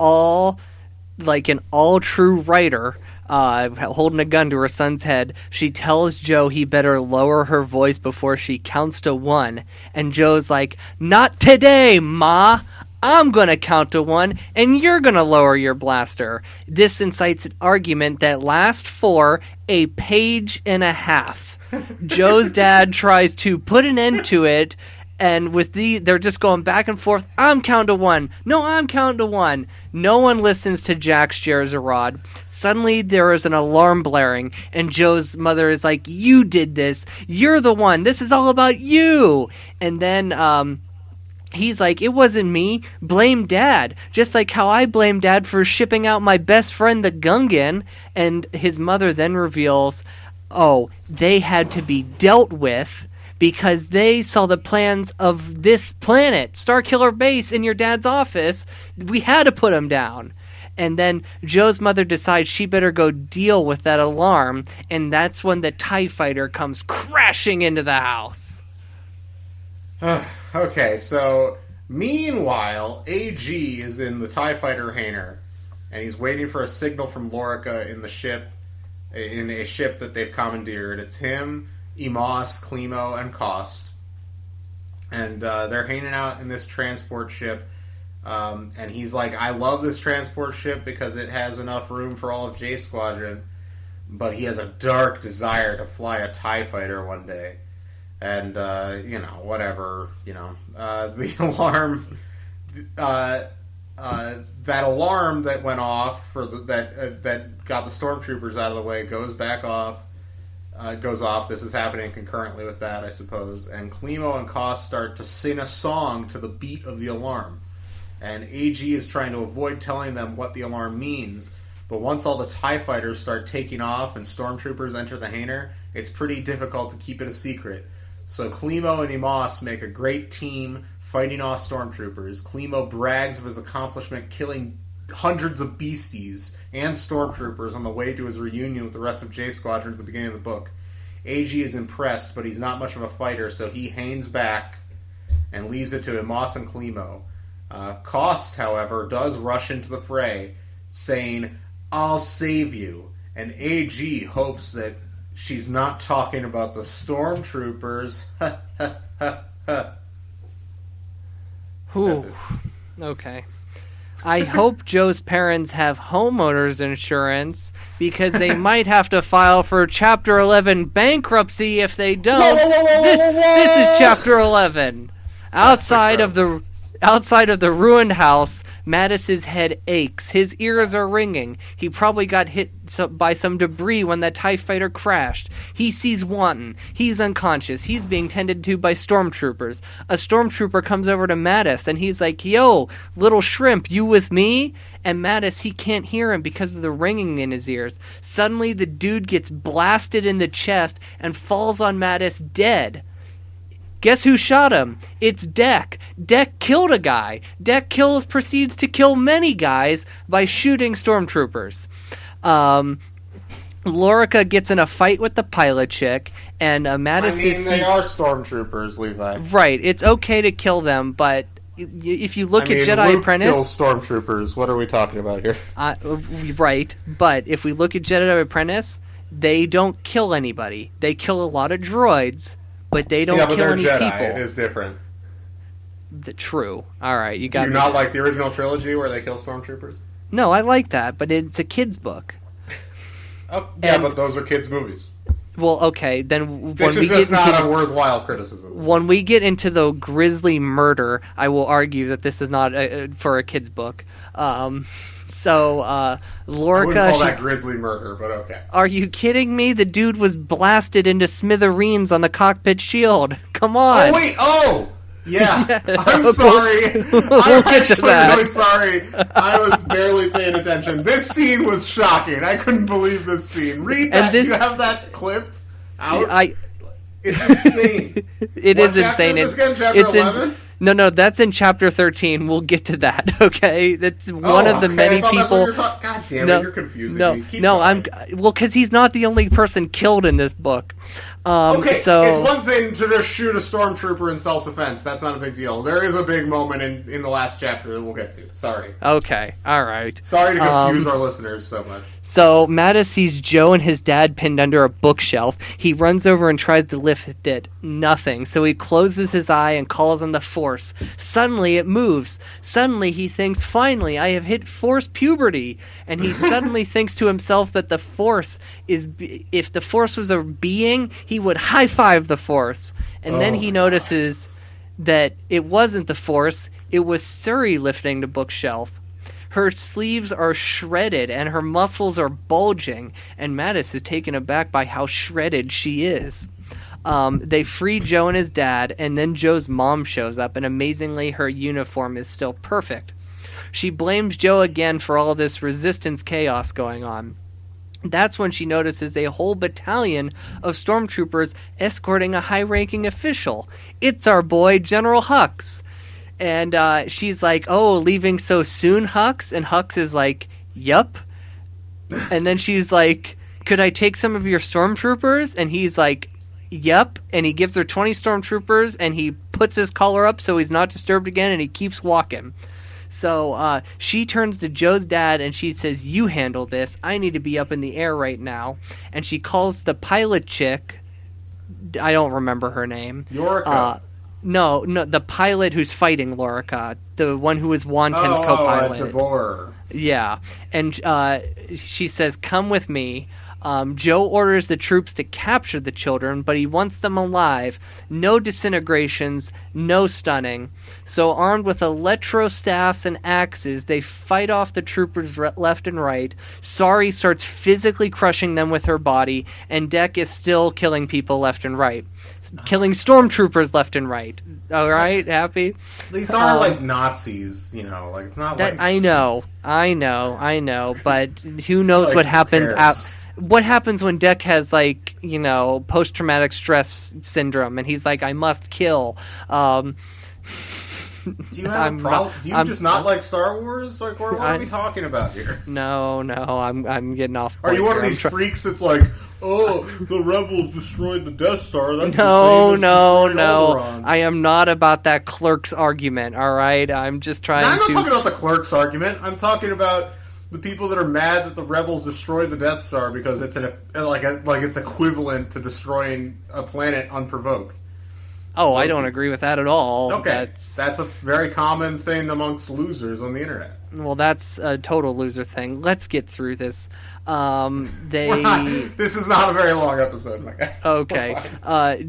an all true writer, holding a gun to her son's head, she tells Joe he better lower her voice before she counts to 1. And Joe's like, "Not today, Ma! I'm gonna count to 1, and you're gonna lower your blaster." This incites an argument that lasts for a page and a half. Joe's dad tries to put an end to it, and they're just going back and forth. "I'm counting to 1. No, I'm counting to 1. No one listens to Jack's Jerjerrod. Suddenly there is an alarm blaring, and Joe's mother is like, "You did this. You're the one. This is all about you." And then, he's like, "It wasn't me. Blame Dad. Just like how I blame Dad for shipping out my best friend, the Gungan." And his mother then reveals, they had to be dealt with because they saw the plans of this planet, Starkiller Base, in your dad's office. We had to put them down. And then Joe's mother decides she better go deal with that alarm, and that's when the TIE fighter comes crashing into the house. Okay, so meanwhile, AG is in the TIE fighter hangar, and he's waiting for a signal from Lorica in a ship that they've commandeered. It's him, Emos, Klimo, and Kost. And they're hanging out in this transport ship. And he's like, "I love this transport ship because it has enough room for all of J Squadron." But he has a dark desire to fly a TIE fighter one day. And, whatever, the alarm, that alarm that went off that got the stormtroopers out of the way goes off. This is happening concurrently with that, I suppose. And Klimo and Kost start to sing a song to the beat of the alarm. And AG is trying to avoid telling them what the alarm means. But once all the TIE fighters start taking off and stormtroopers enter the hangar, it's pretty difficult to keep it a secret. So Klimo and Emos make a great team fighting off stormtroopers. Klimo brags of his accomplishment killing hundreds of beasties and stormtroopers on the way to his reunion with the rest of J Squadron at the beginning of the book. AG is impressed, but he's not much of a fighter, so he hangs back and leaves it to Emos and Klimo. Kost, however, does rush into the fray, saying, "I'll save you," and AG hopes that she's not talking about the stormtroopers. Ooh. Okay. I hope Joe's parents have homeowners insurance because they might have to file for Chapter 11 bankruptcy if they don't. This is Chapter 11. Outside of the ruined house, Mattis's head aches. His ears are ringing. He probably got hit by some debris when that TIE fighter crashed. He sees Wanton. He's unconscious. He's being tended to by stormtroopers. A stormtrooper comes over to Mattis, and he's like, "Yo, little shrimp, you with me?" And Mattis, he can't hear him because of the ringing in his ears. Suddenly, the dude gets blasted in the chest and falls on Mattis dead. Guess who shot him? It's Deck. Deck killed a guy. Deck proceeds to kill many guys by shooting stormtroopers. Lorica gets in a fight with the pilot chick, and Mattis they are stormtroopers, Levi. Right. It's okay to kill them, but if you look at Jedi Luke Apprentice... kills stormtroopers. What are we talking about here? Right. But if we look at Jedi Apprentice, they don't kill anybody. They kill a lot of droids, but they don't kill any Jedi. people. It is different. True. All right, you got. Do you not like the original trilogy where they kill stormtroopers? No, I like that, but it's a kid's book. Oh, yeah, but those are kids' movies. Well, okay, then this is just not a worthwhile criticism. When we get into the grisly murder, I will argue that this is not for a kid's book. So, Lorca... I wouldn't call that grisly murder, but okay. Are you kidding me? The dude was blasted into smithereens on the cockpit shield. Come on. Oh, wait, yeah. I'm sorry. I'm actually really sorry. I was barely paying attention. This scene was shocking. I couldn't believe this scene. Read that. Do you have that clip out? It's insane. It is insane. Is this again, chapter 11? No, that's in chapter 13. We'll get to that, okay? That's one of the many people... God damn it, you're confusing me. Keep going. going. Well, because he's not the only person killed in this book. It's one thing to just shoot a stormtrooper in self-defense. That's not a big deal. There is a big moment in the last chapter that we'll get to. Sorry. Okay, all right. Sorry to confuse our listeners so much. So Mattis sees Joe and his dad pinned under a bookshelf. He runs over and tries to lift it. Nothing. So he closes his eye and calls on the Force. Suddenly it moves. Suddenly he thinks, finally, I have hit Force puberty. And he suddenly thinks to himself that the Force is... If the Force was a being, he would high-five the Force. And then he notices that it wasn't the Force. It was Suri lifting the bookshelf. Her sleeves are shredded and her muscles are bulging, and Mattis is taken aback by how shredded she is. They free Joe and his dad, and then Joe's mom shows up, and amazingly her uniform is still perfect. She blames Joe again for all this resistance chaos going on. That's when she notices a whole battalion of stormtroopers escorting a high-ranking official. It's our boy, General Hux. And she's like, "Oh, leaving so soon, Hux?" And Hux is like, "Yup." And then she's like, "Could I take some of your stormtroopers?" And he's like, "Yup." And he gives her 20 stormtroopers, and he puts his collar up so he's not disturbed again, and he keeps walking. So she turns to Joe's dad, and she says, "You handle this. I need to be up in the air right now." And she calls the pilot chick. I don't remember her name. Yorica. No, the pilot who's fighting Lorica, the one who was Wanton's co-pilot. DeBoer. Yeah, and she says, "Come with me." Joe orders the troops to capture the children, but he wants them alive. No disintegrations, no stunning. So armed with electrostaffs and axes, they fight off the troopers left and right. Sari starts physically crushing them with her body, and Deck is still killing people left and right. Killing stormtroopers left and right. All right, happy? These aren't like Nazis, like it's not that, like... I know, but who knows what happens what happens when Deck has, post-traumatic stress syndrome, and he's like, I must kill. Do you have a problem? Do you just not like Star Wars? Like, what are we talking about here? No, I'm getting off. Are you one of these freaks that's like, oh, the rebels destroyed the Death Star? That's no. I am not about that Clerks argument, all right? I'm just trying I'm not talking about the Clerks argument. I'm talking about the people that are mad that the rebels destroyed the Death Star because it's it's equivalent to destroying a planet unprovoked. Oh, I don't agree with that at all. Okay, that's a very common thing amongst losers on the internet. Well, that's a total loser thing. Let's get through this. This is not a very long episode, my guy. Okay.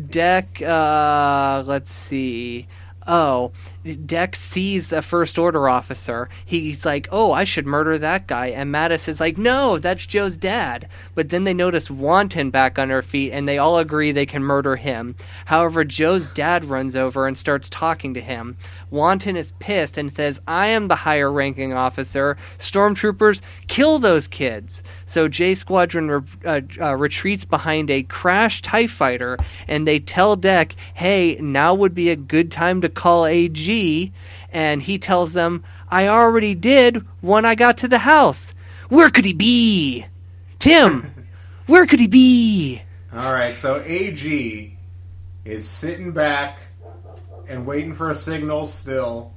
Deck, let's see. Oh, Deck sees a First Order officer. He's like, oh, I should murder that guy. And Mattis is like, no, that's Joe's dad. But then they notice Wanton back on her feet, and they all agree they can murder him. However, Joe's dad runs over and starts talking to him. Wanton is pissed and says, I am the higher-ranking officer. Stormtroopers, kill those kids. So J Squadron retreats behind a crashed TIE fighter, and they tell Deck, hey, now would be a good time to call AG. And he tells them, I already did when I got to the house. Where could he be? Tim, where could he be? All right, so AG is sitting back and waiting for a signal still.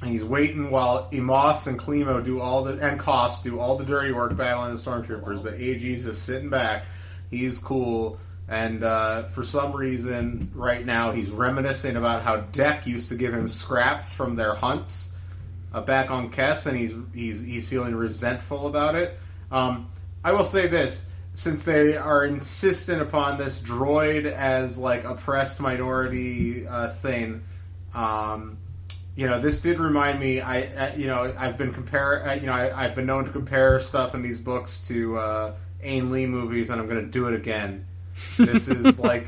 And he's waiting while Emos and Klimo and Koss do all the dirty work battling the Stormtroopers, but AG's just sitting back. He's cool. And for some reason, right now, he's reminiscing about how Deck used to give him scraps from their hunts back on Kess, and he's feeling resentful about it. I will say this, since they are insistent upon this droid as like oppressed minority thing, this did remind me. I've been known to compare stuff in these books to Aang Lee movies, and I'm going to do it again. This is like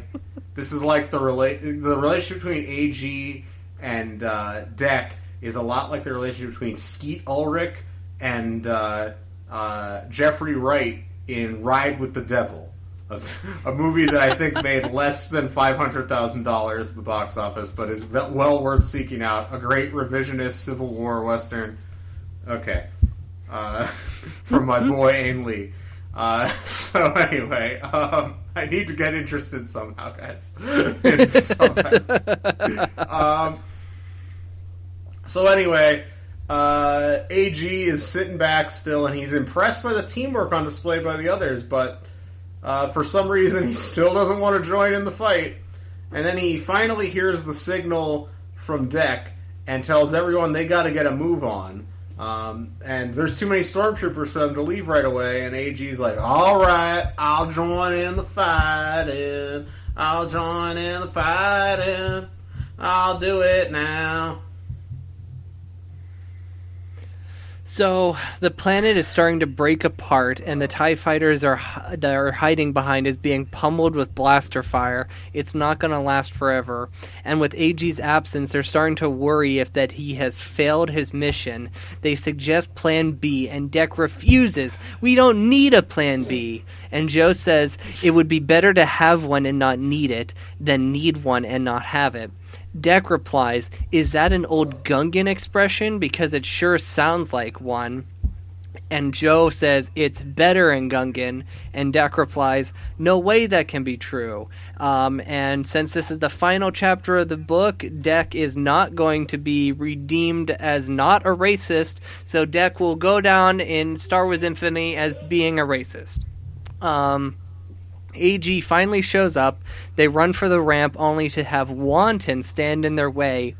the relationship between AG and Deck is a lot like the relationship between Skeet Ulrich and Jeffrey Wright in Ride with the Devil, a movie that I think made less than $500,000 at the box office, but is well worth seeking out. A great revisionist Civil War Western. Okay. From my boy Aang Lee. So anyway, I need to get interested somehow, guys. So anyway, AG is sitting back still, and he's impressed by the teamwork on display by the others, but for some reason he still doesn't want to join in the fight. And then he finally hears the signal from Deck and tells everyone they got to get a move on. And there's too many stormtroopers for them to leave right away, and AG's like, alright, I'll join in the fighting. I'll do it now. So the planet is starting to break apart, and the TIE fighters that are hiding behind is being pummeled with blaster fire. It's not going to last forever. And with AG's absence, they're starting to worry that he has failed his mission. They suggest Plan B, and Deck refuses. We don't need a Plan B. And Joe says it would be better to have one and not need it than need one and not have it. Deck replies, is that an old Gungan expression? Because it sure sounds like one. And Joe says, it's better in Gungan. And Deck replies, no way that can be true. And since this is the final chapter of the book, Deck is not going to be redeemed as not a racist. So Deck will go down in Star Wars infamy as being a racist. AG finally shows up. They run for the ramp only to have Wanton stand in their way.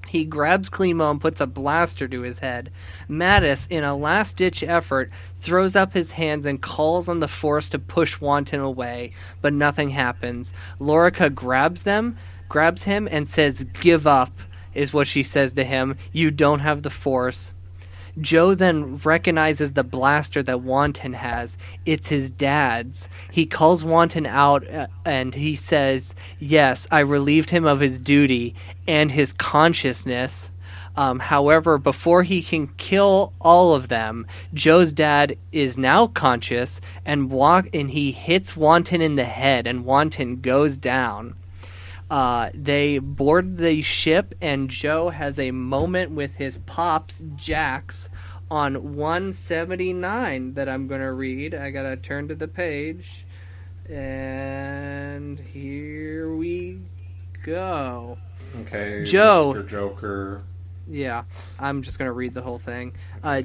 He grabs Klimo and puts a blaster to his head. Mattis, in a last-ditch effort, throws up his hands and calls on the Force to push Wanton away, but nothing happens. Lorica grabs him and says, give up, is what she says to him. You don't have the Force. Joe then recognizes the blaster that Wanton has. It's his dad's. He calls Wanton out and he says, yes, I relieved him of his duty and his consciousness. However, before he can kill all of them, Joe's dad is now conscious and he hits Wanton in the head, and Wanton goes down. They board the ship, and Joe has a moment with his pops, Jax, on 179 that I'm going to read. I got to turn to the page. And here we go. Okay, Joe, Mr. Joker. Yeah, I'm just going to read the whole thing.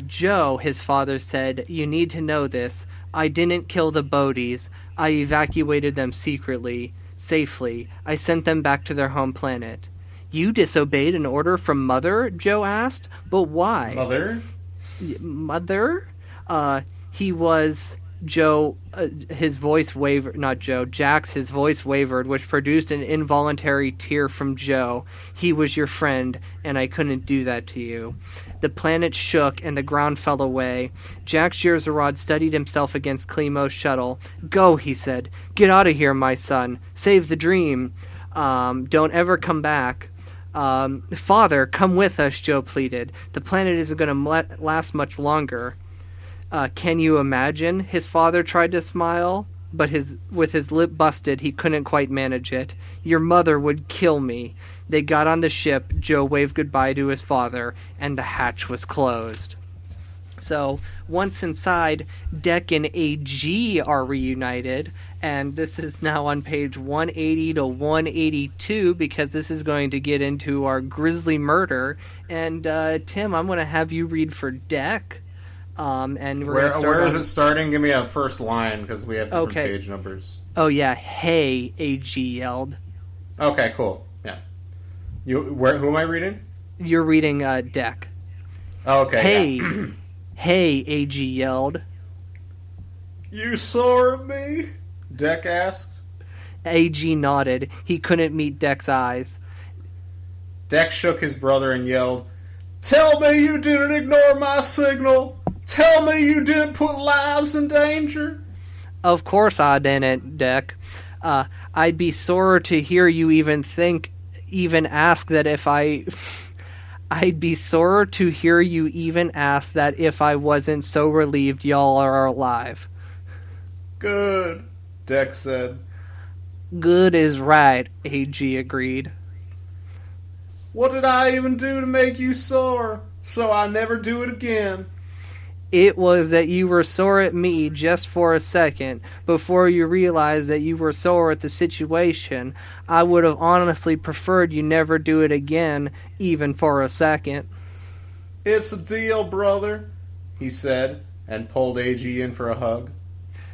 Joe, his father said, you need to know this. I didn't kill the Bodhies. I evacuated them secretly. Safely. I sent them back to their home planet. You disobeyed an order from Mother? Joe asked. But why? Mother? Mother? He was... Joe, his voice wavered, not Joe, Jax, his voice wavered, which produced an involuntary tear from Joe. He was your friend, and I couldn't do that to you. The planet shook, and the ground fell away. Jax Jerzerod steadied himself against Klemo's shuttle. Go, he said. Get out of here, my son. Save the dream. Don't ever come back. Father, come with us, Joe pleaded. The planet isn't going to last much longer. Can you imagine? His father tried to smile, but with his lip busted, he couldn't quite manage it. Your mother would kill me. They got on the ship, Joe waved goodbye to his father, and the hatch was closed. So, once inside, Deck and AG are reunited, and this is now on page 180 to 182, because this is going to get into our grisly murder. And, Tim, I'm going to have you read for Deck. And we're where is it starting? Give me a first line, because we have different page numbers. Oh yeah, hey, AG yelled. Okay, cool. Yeah. Who am I reading? You're reading Deck. Oh, okay. Hey, yeah. Hey, AG yelled. You saw me? Deck asked. AG nodded. He couldn't meet Deck's eyes. Deck shook his brother and yelled, "Tell me you didn't ignore my signal! Tell me you didn't put lives in danger!" Of course I didn't, Deck. I'd be sore to hear you even ask that if I... I'd be sore to hear you even ask that if I wasn't so relieved y'all are alive. Good, Deck said. Good is right, AG agreed. What did I even do to make you sore? So I never do it again. It was that you were sore at me just for a second, before you realized that you were sore at the situation. I would have honestly preferred you never do it again, even for a second. It's a deal, brother, he said, and pulled AG in for a hug.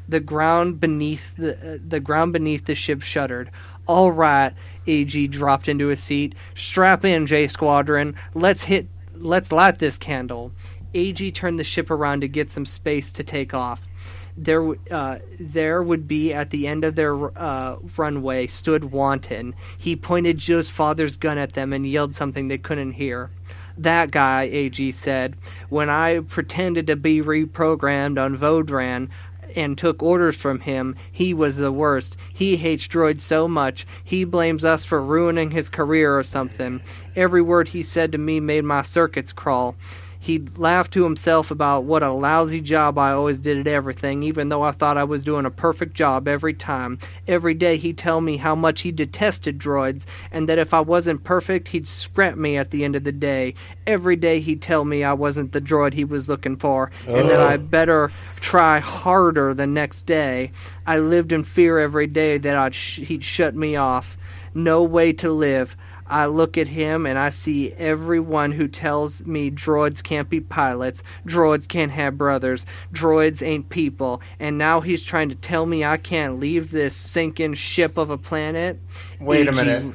The ground beneath the ship shuddered. All right, AG dropped into a seat. Strap in, J Squadron. Let's light this candle. AG turned the ship around to get some space to take off. There would be, at the end of their runway, stood Wanton. He pointed Joe's father's gun at them and yelled something they couldn't hear. That guy, AG said, when I pretended to be reprogrammed on Vodran and took orders from him, he was the worst. He hates droids so much, he blames us for ruining his career or something. Every word he said to me made my circuits crawl. He laughed to himself about what a lousy job I always did at everything, even though I thought I was doing a perfect job every time. Every day he'd tell me how much he detested droids, and that if I wasn't perfect, he'd scrap me at the end of the day. Every day he'd tell me I wasn't the droid he was looking for, and that I better try harder the next day. I lived in fear every day that he'd shut me off. No way to live. I look at him and I see everyone who tells me droids can't be pilots, droids can't have brothers, droids ain't people, and now he's trying to tell me I can't leave this sinking ship of a planet. Wait a minute.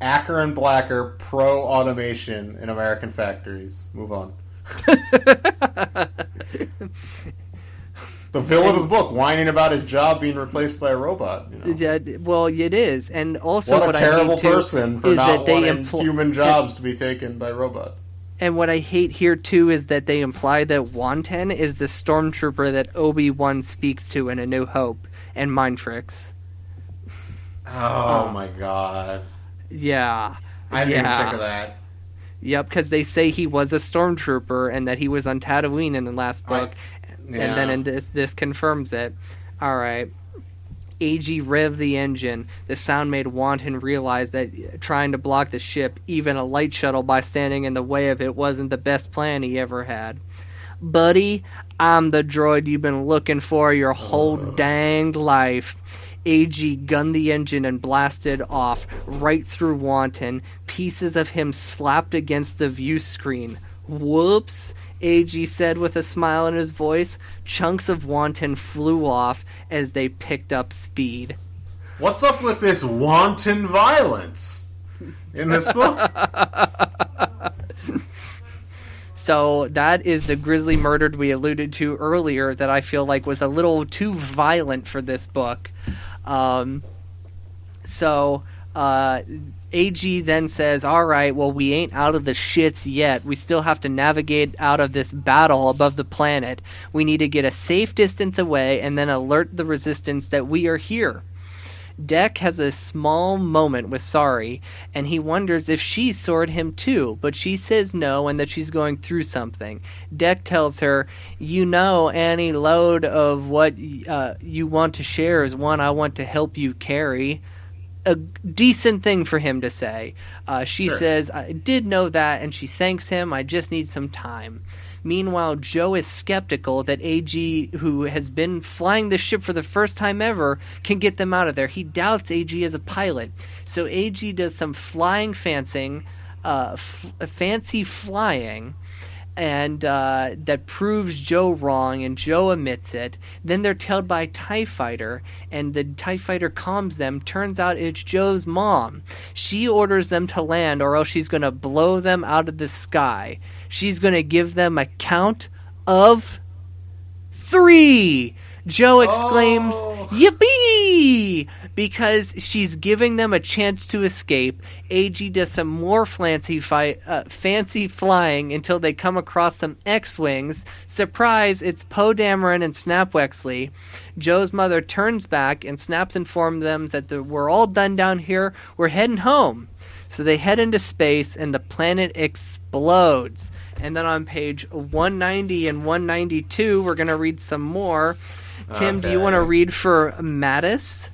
Acker and Blacker pro-automation in American factories. Move on. The villain of the book, whining about his job being replaced by a robot. You know? Yeah, well, it is, and also what a terrible person for not wanting human jobs to be taken by robots. And what I hate here too is that they imply that Wanton is the stormtrooper that Obi-Wan speaks to in A New Hope and Mind Tricks. Oh my god! Yeah, I didn't even think of that. Yep, because they say he was a stormtrooper and that he was on Tatooine in the last book. Yeah. And then in this confirms it. Alright. AG revved the engine. The sound made Wanton realize that trying to block the ship, even a light shuttle, by standing in the way of it wasn't the best plan he ever had. Buddy, I'm the droid you've been looking for your whole danged life. AG gunned the engine and blasted off, right through Wanton. Pieces of him slapped against the view screen. Whoops, AG said with a smile in his voice. Chunks of Wanton flew off as they picked up speed. What's up with this wanton violence in this book? So that is the grisly murder we alluded to earlier that I feel like was a little too violent for this book. AG then says, all right, well, we ain't out of the shits yet. We still have to navigate out of this battle above the planet. We need to get a safe distance away and then alert the resistance that we are here. Deck has a small moment with Sari, and he wonders if she soared him too, but she says no and that she's going through something. Deck tells her, you know, any load of what you want to share is one I want to help you carry. A decent thing for him to say. She says, I did know that, and she thanks him. I just need some time. Meanwhile, Joe is skeptical that AG, who has been flying the ship for the first time ever, can get them out of there. He doubts AG as a pilot. So AG does some fancy flying, and that proves Joe wrong, and Joe admits it. Then they're tailed by a TIE fighter, and the TIE fighter calms them. Turns out it's Joe's mom. She orders them to land, or else she's going to blow them out of the sky. She's going to give them a count of 3. Joe exclaims, yippee! Because she's giving them a chance to escape. AG does some more fancy flying until they come across some X-Wings. Surprise, it's Poe Dameron and Snap Wexley. Joe's mother turns back and Snaps informs them that we're all done down here. We're heading home. So they head into space and the planet explodes. And then on page 190 and 192, we're going to read some more. Tim, do you want to read for Mattis?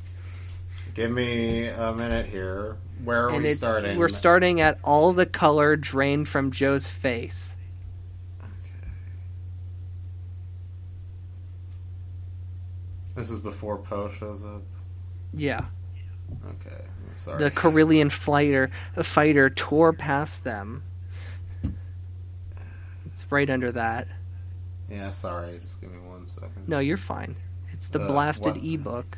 Give me a minute here. Where are we starting? We're starting at all the color drained from Joe's face. Okay. This is before Poe shows up? Yeah. Okay, sorry. The Corellian fighter tore past them. It's right under that. Yeah, sorry. Just give me 1 second. No, you're fine. It's the blasted ebook.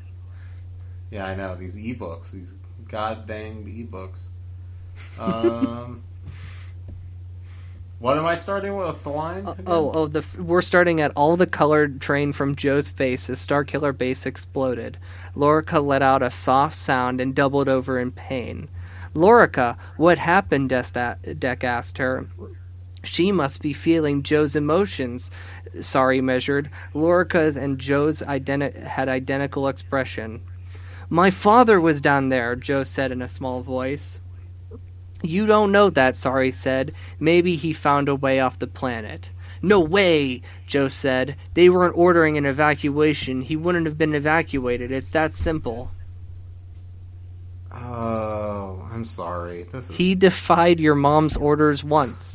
Yeah, I know. These ebooks. These god-danged ebooks. What am I starting with? What's the line? We're starting at all the color drained from Joe's face as Starkiller Base exploded. Lorica let out a soft sound and doubled over in pain. Lorica, what happened? Deck asked her. She must be feeling Joe's emotions, Sari measured. Lorica's and Joe's had identical expression. My father was down there, Joe said in a small voice. You don't know that, Sari said. Maybe he found a way off the planet. No way, Joe said. They weren't ordering an evacuation. He wouldn't have been evacuated. It's that simple. Oh, I'm sorry. He defied your mom's orders once.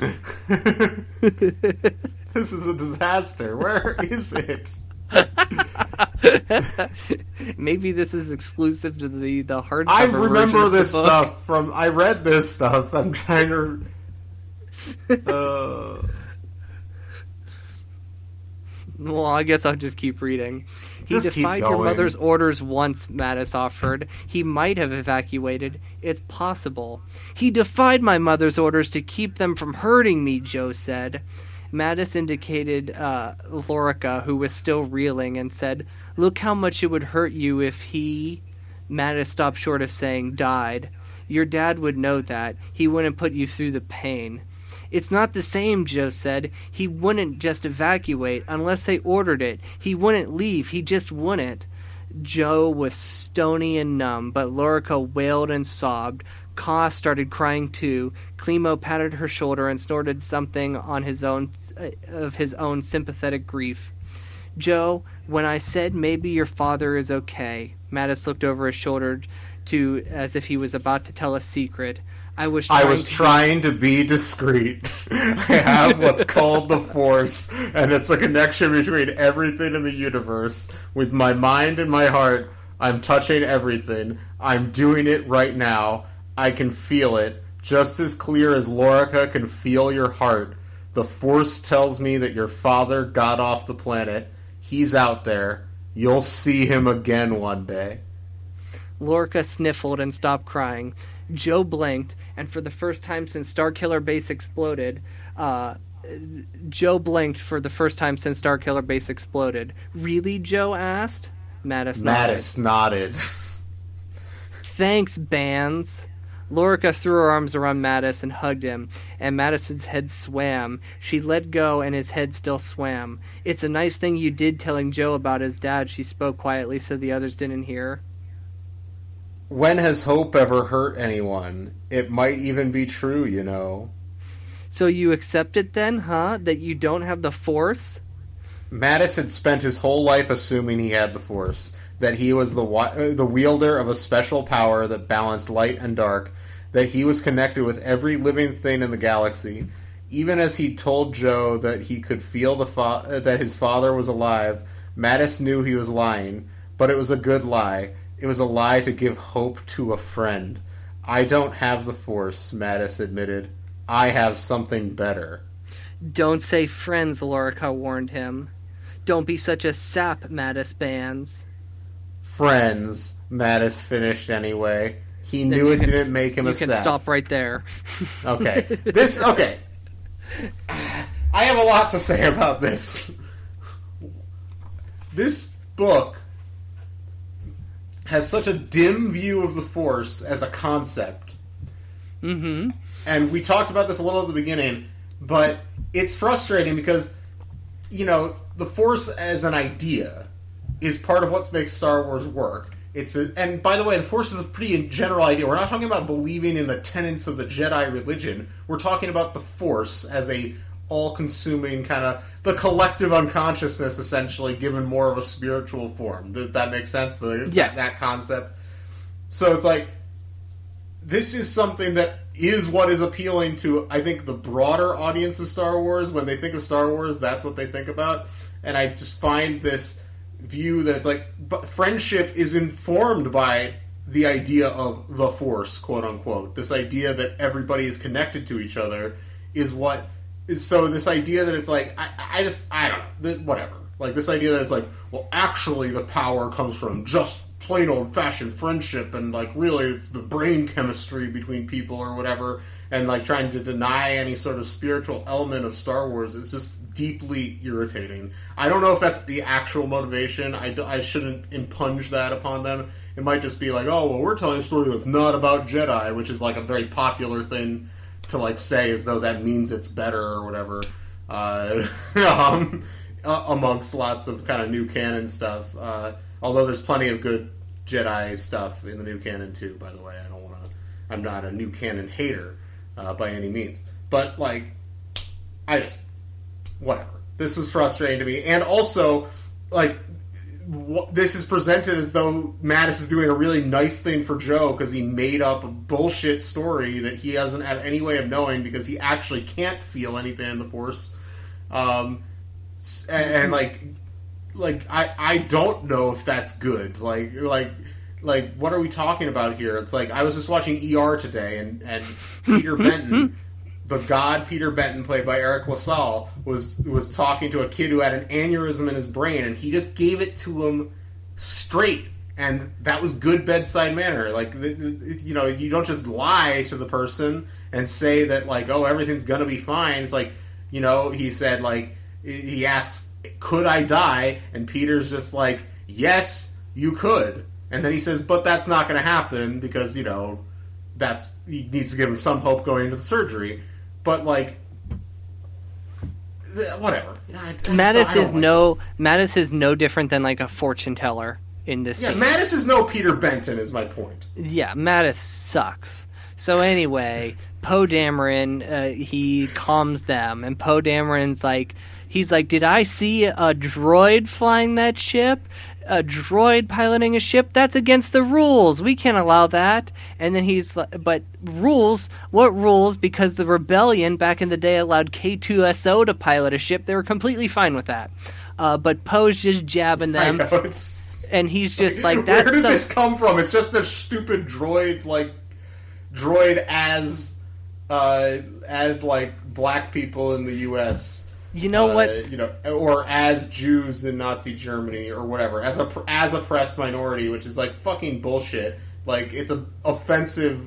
This is a disaster. Where is it? Maybe this is exclusive to the hardcover. I remember this stuff from. I read this stuff. I'm trying to. Well, I guess I'll just keep reading. He defied your mother's orders once, Mattis offered. He might have evacuated. It's possible. He defied my mother's orders to keep them from hurting me, Joe said. Mattis indicated Lorica, who was still reeling, and said, Look how much it would hurt you if he... Mattis stopped short of saying, died. Your dad would know that. He wouldn't put you through the pain. It's not the same, Joe said. He wouldn't just evacuate unless they ordered it. He wouldn't leave. He just wouldn't. Joe was stony and numb, but Lorica wailed and sobbed. Ka started crying too. Clemo patted her shoulder and snorted something on his own sympathetic grief. Joe, when I said maybe your father is okay, Mattis looked over his shoulder as if he was about to tell a secret. I was trying to be discreet. I have what's called the Force, and it's a connection between everything in the universe. With my mind and my heart, I'm touching everything. I'm doing it right now. I can feel it, just as clear as Lorica can feel your heart. The Force tells me that your father got off the planet. He's out there. You'll see him again one day. Lorca sniffled and stopped crying. Joe blinked, and for the first time since Starkiller Base exploded, Really, Joe asked. Mattis nodded. Thanks, Bands. Lorica threw her arms around Mattis and hugged him, and Mattis's head swam. She let go, and his head still swam. It's a nice thing you did telling Joe about his dad, she spoke quietly so the others didn't hear. When has hope ever hurt anyone? It might even be true, you know. So you accept it then, huh? That you don't have the Force? Mattis had spent his whole life assuming he had the Force, that he was the wielder of a special power that balanced light and dark, that he was connected with every living thing in the galaxy. Even as he told Joe that he could feel that his father was alive, Mattis knew he was lying, but it was a good lie. It was a lie to give hope to a friend. I don't have the Force, Mattis admitted. I have something better. Don't say friends, Lorica warned him. Don't be such a sap, Mattis Bands. Friends, Mattis finished anyway. He knew it didn't make him a sap. You can stop right there. Okay. Okay. I have a lot to say about this. This book has such a dim view of the Force as a concept. Mm-hmm. And we talked about this a little at the beginning, but it's frustrating because, you know, the Force as an idea is part of what makes Star Wars work. And by the way, the Force is a pretty general idea. We're not talking about believing in the tenets of the Jedi religion. We're talking about the Force as a all-consuming kind of the collective unconsciousness, essentially, given more of a spiritual form. Does that make sense? Yes. That concept. So it's like, this is something that is what is appealing to, I think, the broader audience of Star Wars. When they think of Star Wars, that's what they think about. And I just find this view that it's like, but friendship is informed by the idea of the Force, quote unquote. This idea that everybody is connected to each other is what is. So this idea that it's like, I don't know, whatever. Like this idea that it's like, well, actually the power comes from just plain old fashioned friendship, and like really it's the brain chemistry between people or whatever, and like trying to deny any sort of spiritual element of Star Wars is just deeply irritating. I don't know if that's the actual motivation. I shouldn't impinge that upon them. It might just be like, oh, well, we're telling a story that's not about Jedi, which is like a very popular thing to like say as though that means it's better or whatever, amongst lots of kind of new canon stuff. Although there's plenty of good Jedi stuff in the new canon too, by the way. I'm not a new canon hater by any means. But like, whatever. This was frustrating to me. And also, like, this is presented as though Mattis is doing a really nice thing for Joe because he made up a bullshit story that he doesn't have any way of knowing because he actually can't feel anything in the Force. And I don't know if that's good. Like, what are we talking about here? It's like, I was just watching ER today, and Peter Benton, the god Peter Benton, played by Eric LaSalle, was talking to a kid who had an aneurysm in his brain, and he just gave it to him straight, and that was good bedside manner. Like, you know, you don't just lie to the person and say that, like, oh, everything's gonna be fine. It's like, you know, he said, like, he asked, could I die? And Peter's just like, yes, you could. And then he says, but that's not going to happen because, you know, he needs to give him some hope going into the surgery. But, like, whatever. Mattis is no different than, like, a fortune teller in this scene. Mattis is no Peter Benton, is my point. Yeah, Mattis sucks. So anyway, Poe Dameron, he calms them, and Poe Dameron's like, he's like, did I see a droid flying that ship? A droid piloting a ship? That's against the rules. We can't allow that. And then he's like, but rules? What rules? Because the rebellion back in the day allowed K2SO to pilot a ship. They were completely fine with that. But Poe's just jabbing them. I know, and he's just like, that's where did this come from? It's just the stupid droid as like black people in the U.S. You know what? You know, or as Jews in Nazi Germany or whatever, as oppressed minority, which is like fucking bullshit. Like, it's an offensive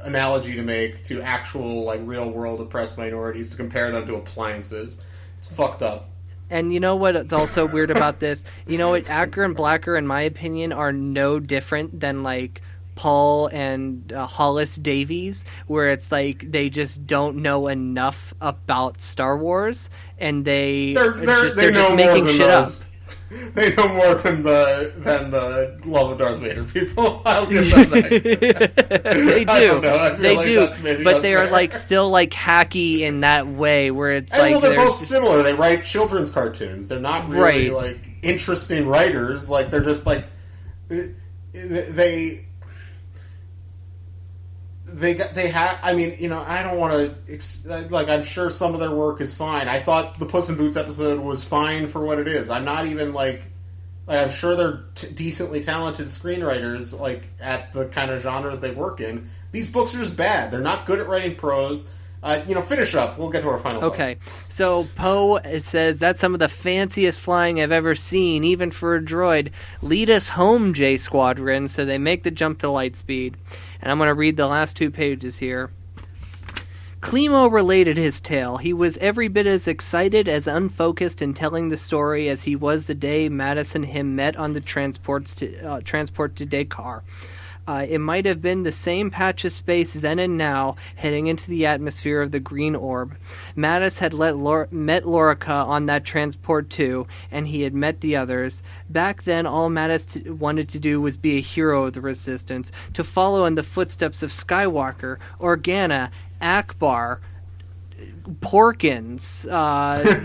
analogy to make to actual, like, real-world oppressed minorities to compare them to appliances. It's fucked up. And you know what's also weird about this? You know what? Acker and Blacker, in my opinion, are no different than, like, Paul and Hollis Davies, where it's like they just don't know enough about Star Wars, and they're just making shit up. They know more than the Love of Darth Vader people. I'll give them that. They do. They like do. But they are like still like hacky in that way, where it's and, like well, they're both similar. They write children's cartoons. They're not really right. like interesting writers. Like they're just like they have. I mean, you know, I don't want to like. I'm sure some of their work is fine. I thought the Puss in Boots episode was fine for what it is. I'm not even like I'm sure they're decently talented screenwriters, like at the kind of genres they work in. These books are just bad. They're not good at writing prose. You know, finish up. We'll get to our final. Okay, thoughts. so Poe says that's some of the fanciest flying I've ever seen, even for a droid. Lead us home, J Squadron. So they make the jump to light speed. And I'm going to read the last 2 pages here. Clemo related his tale. He was every bit as excited, as unfocused in telling the story as he was the day Mattis and him met on the transport to Dakar. It might have been the same patch of space then and now, heading into the atmosphere of the green orb. Mattis had met Lorica on that transport too, and he had met the others. Back then, all Mattis wanted to do was be a hero of the Resistance, to follow in the footsteps of Skywalker, Organa, Akbar, Porkins,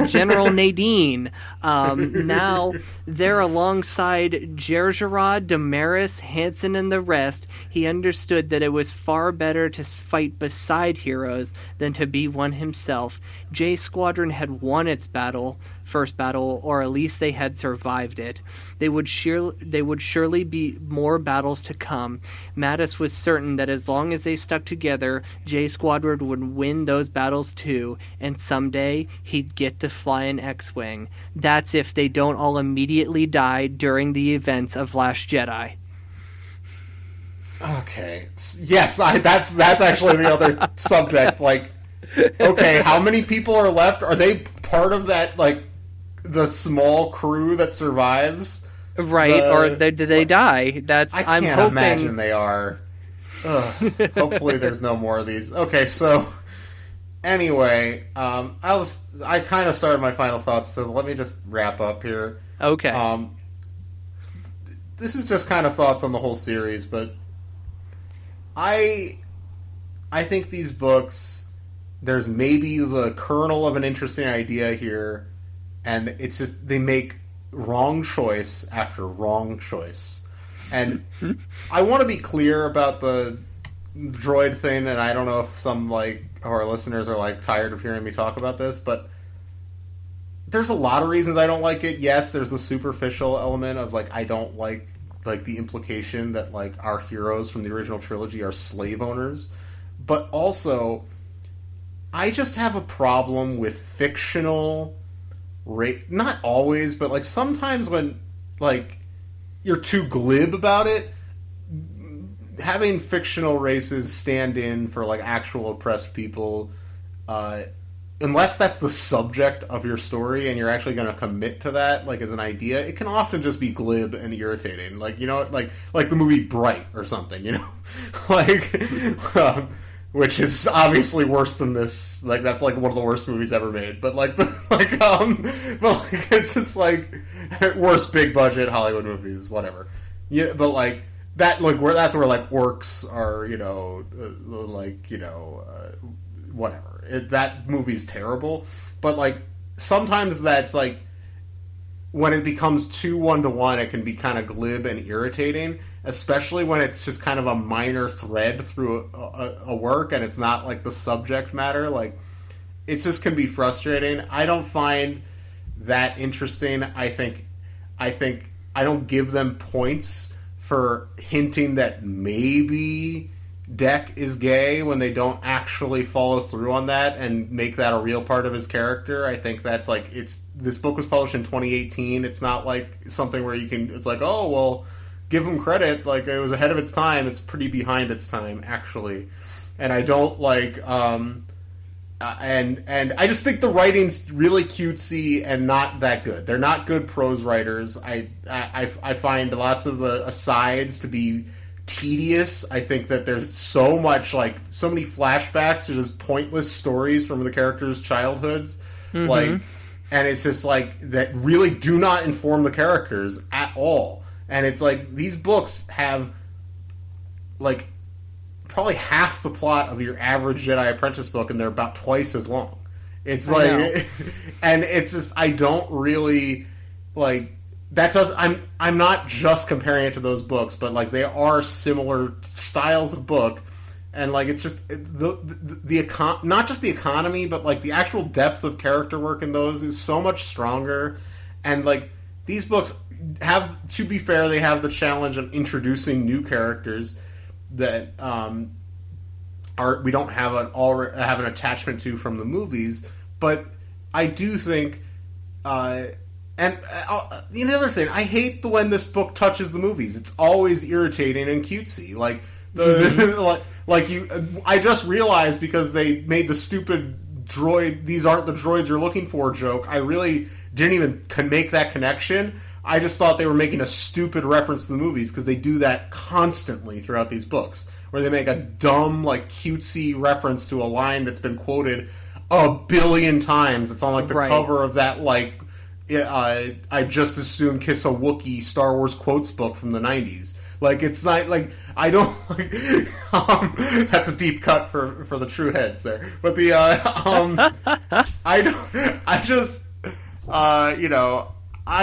General Nadine. Now they're alongside Gergerod, Damaris, Hanson, and the rest. He understood that it was far better to fight beside heroes than to be one himself. J Squadron had won its first battle, or at least they had survived it. They would surely be more battles to come. Mattis was certain that as long as they stuck together, J Squadron would win those battles too, and someday he'd get to fly an X-Wing. That's if they don't all immediately die during the events of Last Jedi. Okay. Yes, that's actually the other subject. Like, okay, how many people are left? Are they part of that, like, the small crew that survives? Right, or do they die? I can't imagine they are. Ugh. Hopefully there's no more of these. Okay, so anyway, I kind of started my final thoughts, so let me just wrap up here. Okay. This is just kind of thoughts on the whole series, but I think these books, there's maybe the kernel of an interesting idea here, and it's just they make wrong choice after wrong choice. And I want to be clear about the droid thing, and I don't know if some like our listeners are like tired of hearing me talk about this, but there's a lot of reasons I don't like it. Yes, there's the superficial element of like I don't like the implication that like our heroes from the original trilogy are slave owners, but also I just have a problem with fictional not always, but like sometimes when like you're too glib about it, having fictional races stand in for like actual oppressed people, unless that's the subject of your story and you're actually going to commit to that like as an idea, it can often just be glib and irritating. Like, you know, like the movie Bright or something, you know, like which is obviously worse than this. Like that's like one of the worst movies ever made. But but it's just like worst big budget Hollywood movies, whatever. Yeah, but like that, like where that's where like orcs are, you know, whatever. That movie's terrible. But like sometimes that's like when it becomes too 1-to-1, it can be kind of glib and irritating. Especially when it's just kind of a minor thread through a work and it's not like the subject matter. Like, it just can be frustrating. I don't find that interesting. I think I don't give them points for hinting that maybe Deck is gay when they don't actually follow through on that and make that a real part of his character. I think that's like, this book was published in 2018. It's not like something where it's like, oh, well, give them credit. Like, it was ahead of its time. It's pretty behind its time, actually. And I don't like, and I just think the writing's really cutesy and not that good. They're not good prose writers. I find lots of the asides to be tedious. I think that there's so many flashbacks to just pointless stories from the characters' childhoods, and it's just like that really do not inform the characters at all. And it's like these books have like probably half the plot of your average Jedi Apprentice book, and they're about twice as long. It's like, and it's just I don't really like. That does. I'm not just comparing it to those books, but like they are similar styles of book, and like it's just not just the economy, but like the actual depth of character work in those is so much stronger, and like these books have, to be fair, they have the challenge of introducing new characters that we don't have an attachment to from the movies, but I do think. And the other thing, I hate when this book touches the movies. It's always irritating and cutesy. Like I just realized because they made the stupid droid. These aren't the droids you're looking for joke. I really didn't even make that connection. I just thought they were making a stupid reference to the movies because they do that constantly throughout these books, where they make a dumb, like cutesy reference to a line that's been quoted a billion times. It's on like the cover of that like. I just as soon kiss a Wookiee Star Wars quotes book from the 90s. Like, it's not, like, I don't, like, that's a deep cut for the true heads there. But I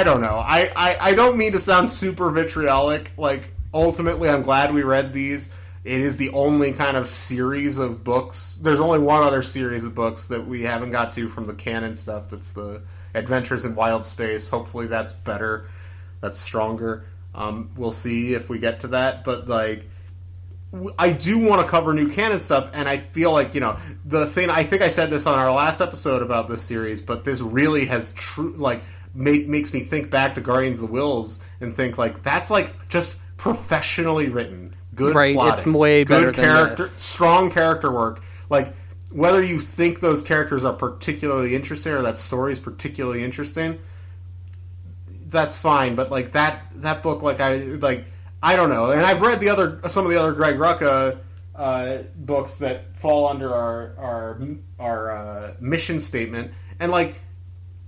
don't know. I don't mean to sound super vitriolic. Like, ultimately, I'm glad we read these. It is the only kind of series of books. There's only one other series of books that we haven't got to from the canon stuff. That's the Adventures in Wild Space. Hopefully that's better. That's stronger. We'll see if we get to that. But, like, I do want to cover new canon stuff, and I feel like, the thing, I think I said this on our last episode about this series, but this really has makes me think back to Guardians of the Whills and think, like, that's, like, just professionally written. Good plotting. It's way better than this. Strong character work. Like, whether you think those characters are particularly interesting or that story is particularly interesting, that's fine. But like that book, I don't know. And I've read some of the other Greg Rucka books that fall under our mission statement, and like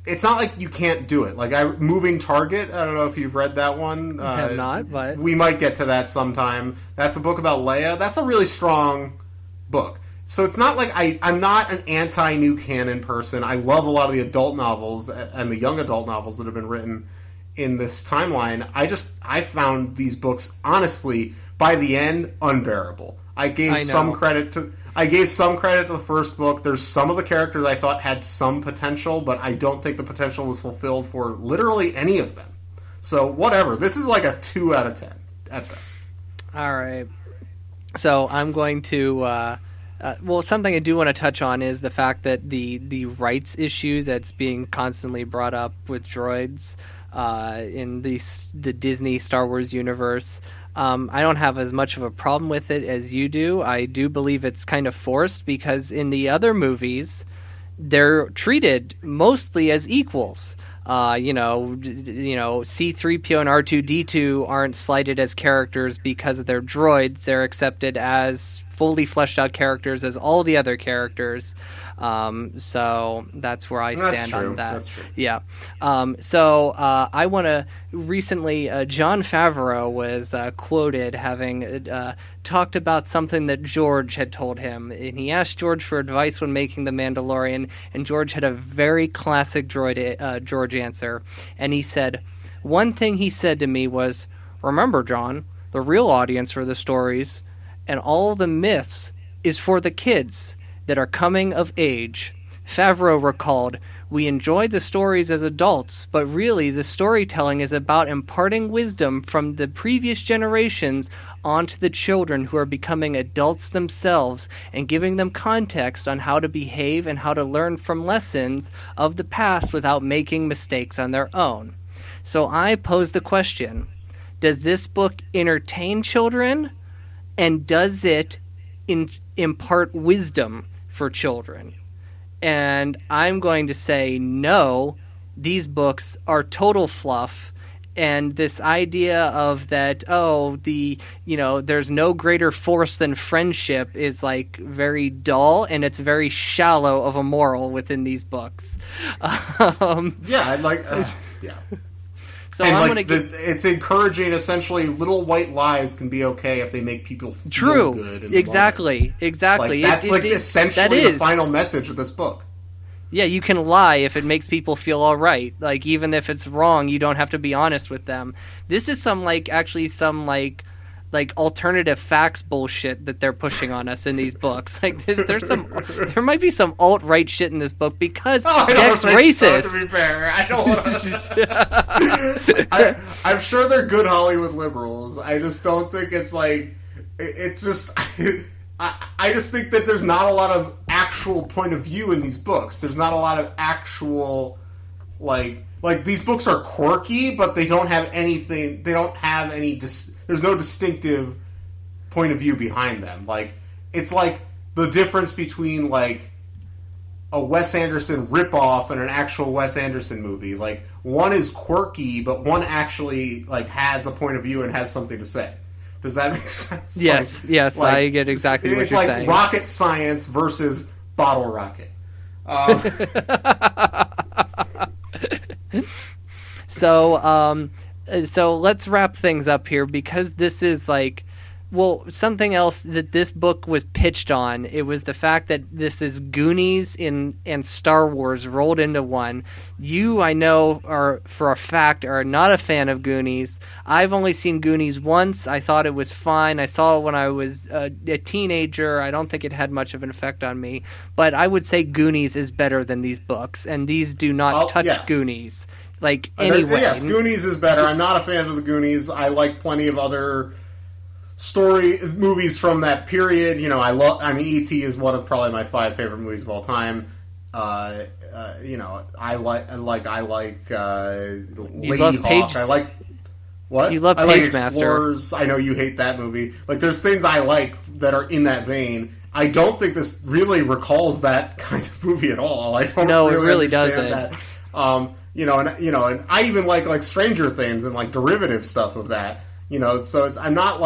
it's not like you can't do it. Like Moving Target. I don't know if you've read that one. I have not, but we might get to that sometime. That's a book about Leia. That's a really strong book. So it's not like I'm not an anti-new canon person. I love a lot of the adult novels and the young adult novels that have been written in this timeline. I found these books, honestly, by the end, unbearable. I gave some credit to the first book. There's some of the characters I thought had some potential, but I don't think the potential was fulfilled for literally any of them. So whatever. This is like a 2 out of 10 at best. All right. So I'm going to... something I do want to touch on is the fact that the rights issue that's being constantly brought up with droids in the Disney Star Wars universe. I don't have as much of a problem with it as you do. I do believe it's kind of forced because in the other movies, they're treated mostly as equals. C-3PO and R2-D2 aren't slighted as characters because of their droids. They're accepted as fully fleshed out characters as all the other characters. So that's where I stand on that. That's true. Yeah. I want to recently, Jon Favreau was quoted having talked about something that George had told him. And he asked George for advice when making The Mandalorian, and George had a very classic George answer. And he said, one thing he said to me was, remember, John, the real audience for the stories and all the myths is for the kids that are coming of age. Favreau recalled, we enjoy the stories as adults, but really the storytelling is about imparting wisdom from the previous generations onto the children who are becoming adults themselves and giving them context on how to behave and how to learn from lessons of the past without making mistakes on their own. So I pose the question, does this book entertain children, and does it impart wisdom for children? And I'm going to say no. These books are total fluff. And this idea of that, there's no greater force than friendship is like very dull, and it's very shallow of a moral within these books. Yeah. So and I'm gonna it's encouraging. Essentially, little white lies can be okay if they make people feel true. Good. Exactly. That's essentially the final message of this book. Yeah, you can lie if it makes people feel all right. Like, even if it's wrong, you don't have to be honest with them. This is some alternative facts bullshit that they're pushing on us in these books. Like, there might be some alt-right shit in this book because Deck's racist. So, to be fair, I don't want to. I'm sure they're good Hollywood liberals. I just don't think it's like. It's just. I just think that there's not a lot of actual point of view in these books. There's not a lot of actual, like these books are quirky, but they don't have anything. They don't have any. There's no distinctive point of view behind them. Like, it's like the difference between like a Wes Anderson ripoff and an actual Wes Anderson movie. Like, one is quirky, but one actually like has a point of view and has something to say. Does that make sense? Yes, I get exactly what you're saying. It's like rocket science versus bottle rocket. So let's wrap things up here, because this is like, well, something else that this book was pitched on. It was the fact that this is Goonies and Star Wars rolled into one. You, I know, are for a fact are not a fan of Goonies. I've only seen Goonies once. I thought it was fine. I saw it when I was a teenager. I don't think it had much of an effect on me. But I would say Goonies is better than these books, and these do not touch Goonies. Like, anyway. Yes, Goonies is better. I'm not a fan of the Goonies. I like plenty of other movies from that period. You know, E.T. is one of probably my 5 favorite movies of all time. I like Lady Hawk. I like what? You love I Page like Explorers. Master. I know you hate that movie. Like, there's things I like that are in that vein. I don't think this really recalls that kind of movie at all. I don't really understand that. And I even like Stranger Things and like derivative stuff of that. You know, so I'm not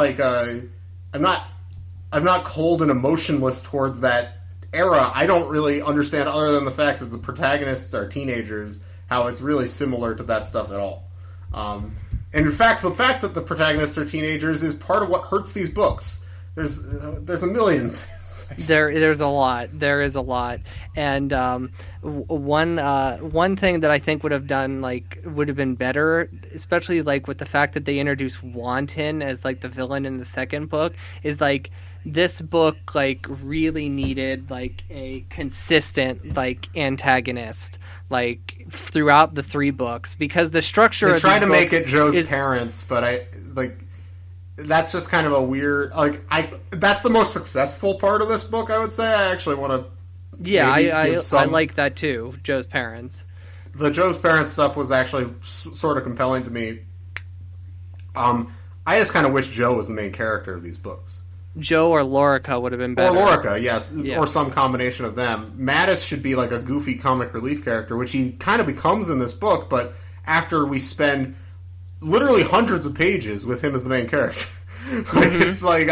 cold and emotionless towards that era. I don't really understand, other than the fact that the protagonists are teenagers, how it's really similar to that stuff at all. And in fact, the fact that the protagonists are teenagers is part of what hurts these books. There's a million things. There's a lot. There is a lot. And one thing that I think would have been better, especially like with the fact that they introduced Wanton as like the villain in the second book, is like this book like really needed like a consistent like antagonist like throughout the 3 books, because the structure they of try to make it Joe's parents, but that's just kind of a weird, that's the most successful part of this book, I would say. I actually want to I like that too, Joe's parents. The Joe's parents stuff was actually sort of compelling to me. I just kind of wish Joe was the main character of these books. Joe or Lorica would have been better. Or Lorica, yes. Yeah. Or some combination of them. Mattis should be like a goofy comic relief character, which he kind of becomes in this book, but after we spend literally hundreds of pages with him as the main character. It's like,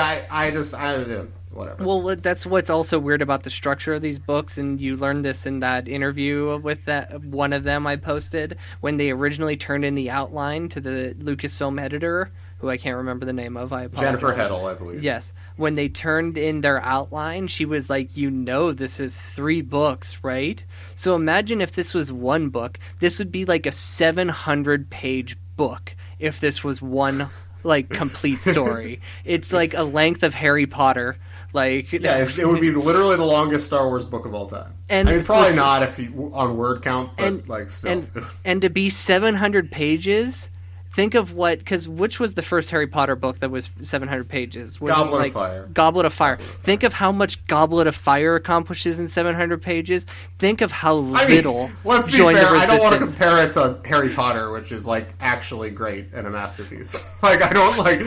whatever. Well, that's what's also weird about the structure of these books, and you learned this in that interview with that one of them I posted, when they originally turned in the outline to the Lucasfilm editor, who I can't remember the name of, I apologize. Jennifer Heddle, I believe. Yes. When they turned in their outline, she was like, this is 3 books, right? So imagine if this was 1 book. This would be like a 700-page book if this was one like complete story. It's like a length of Harry Potter. Like, yeah, it would be literally the longest Star Wars book of all time. And I mean, probably not if on word count, but still. And to be 700 pages, think of what, because which was the first Harry Potter book that was 700 pages? Goblet of Fire. Goblet of Fire. Think of how much Goblet of Fire accomplishes in 700 pages. Think of how little. Let's be Join fair. the I don't want to Resistance. compare it to Harry Potter, which is like actually great and a masterpiece. Like I don't like.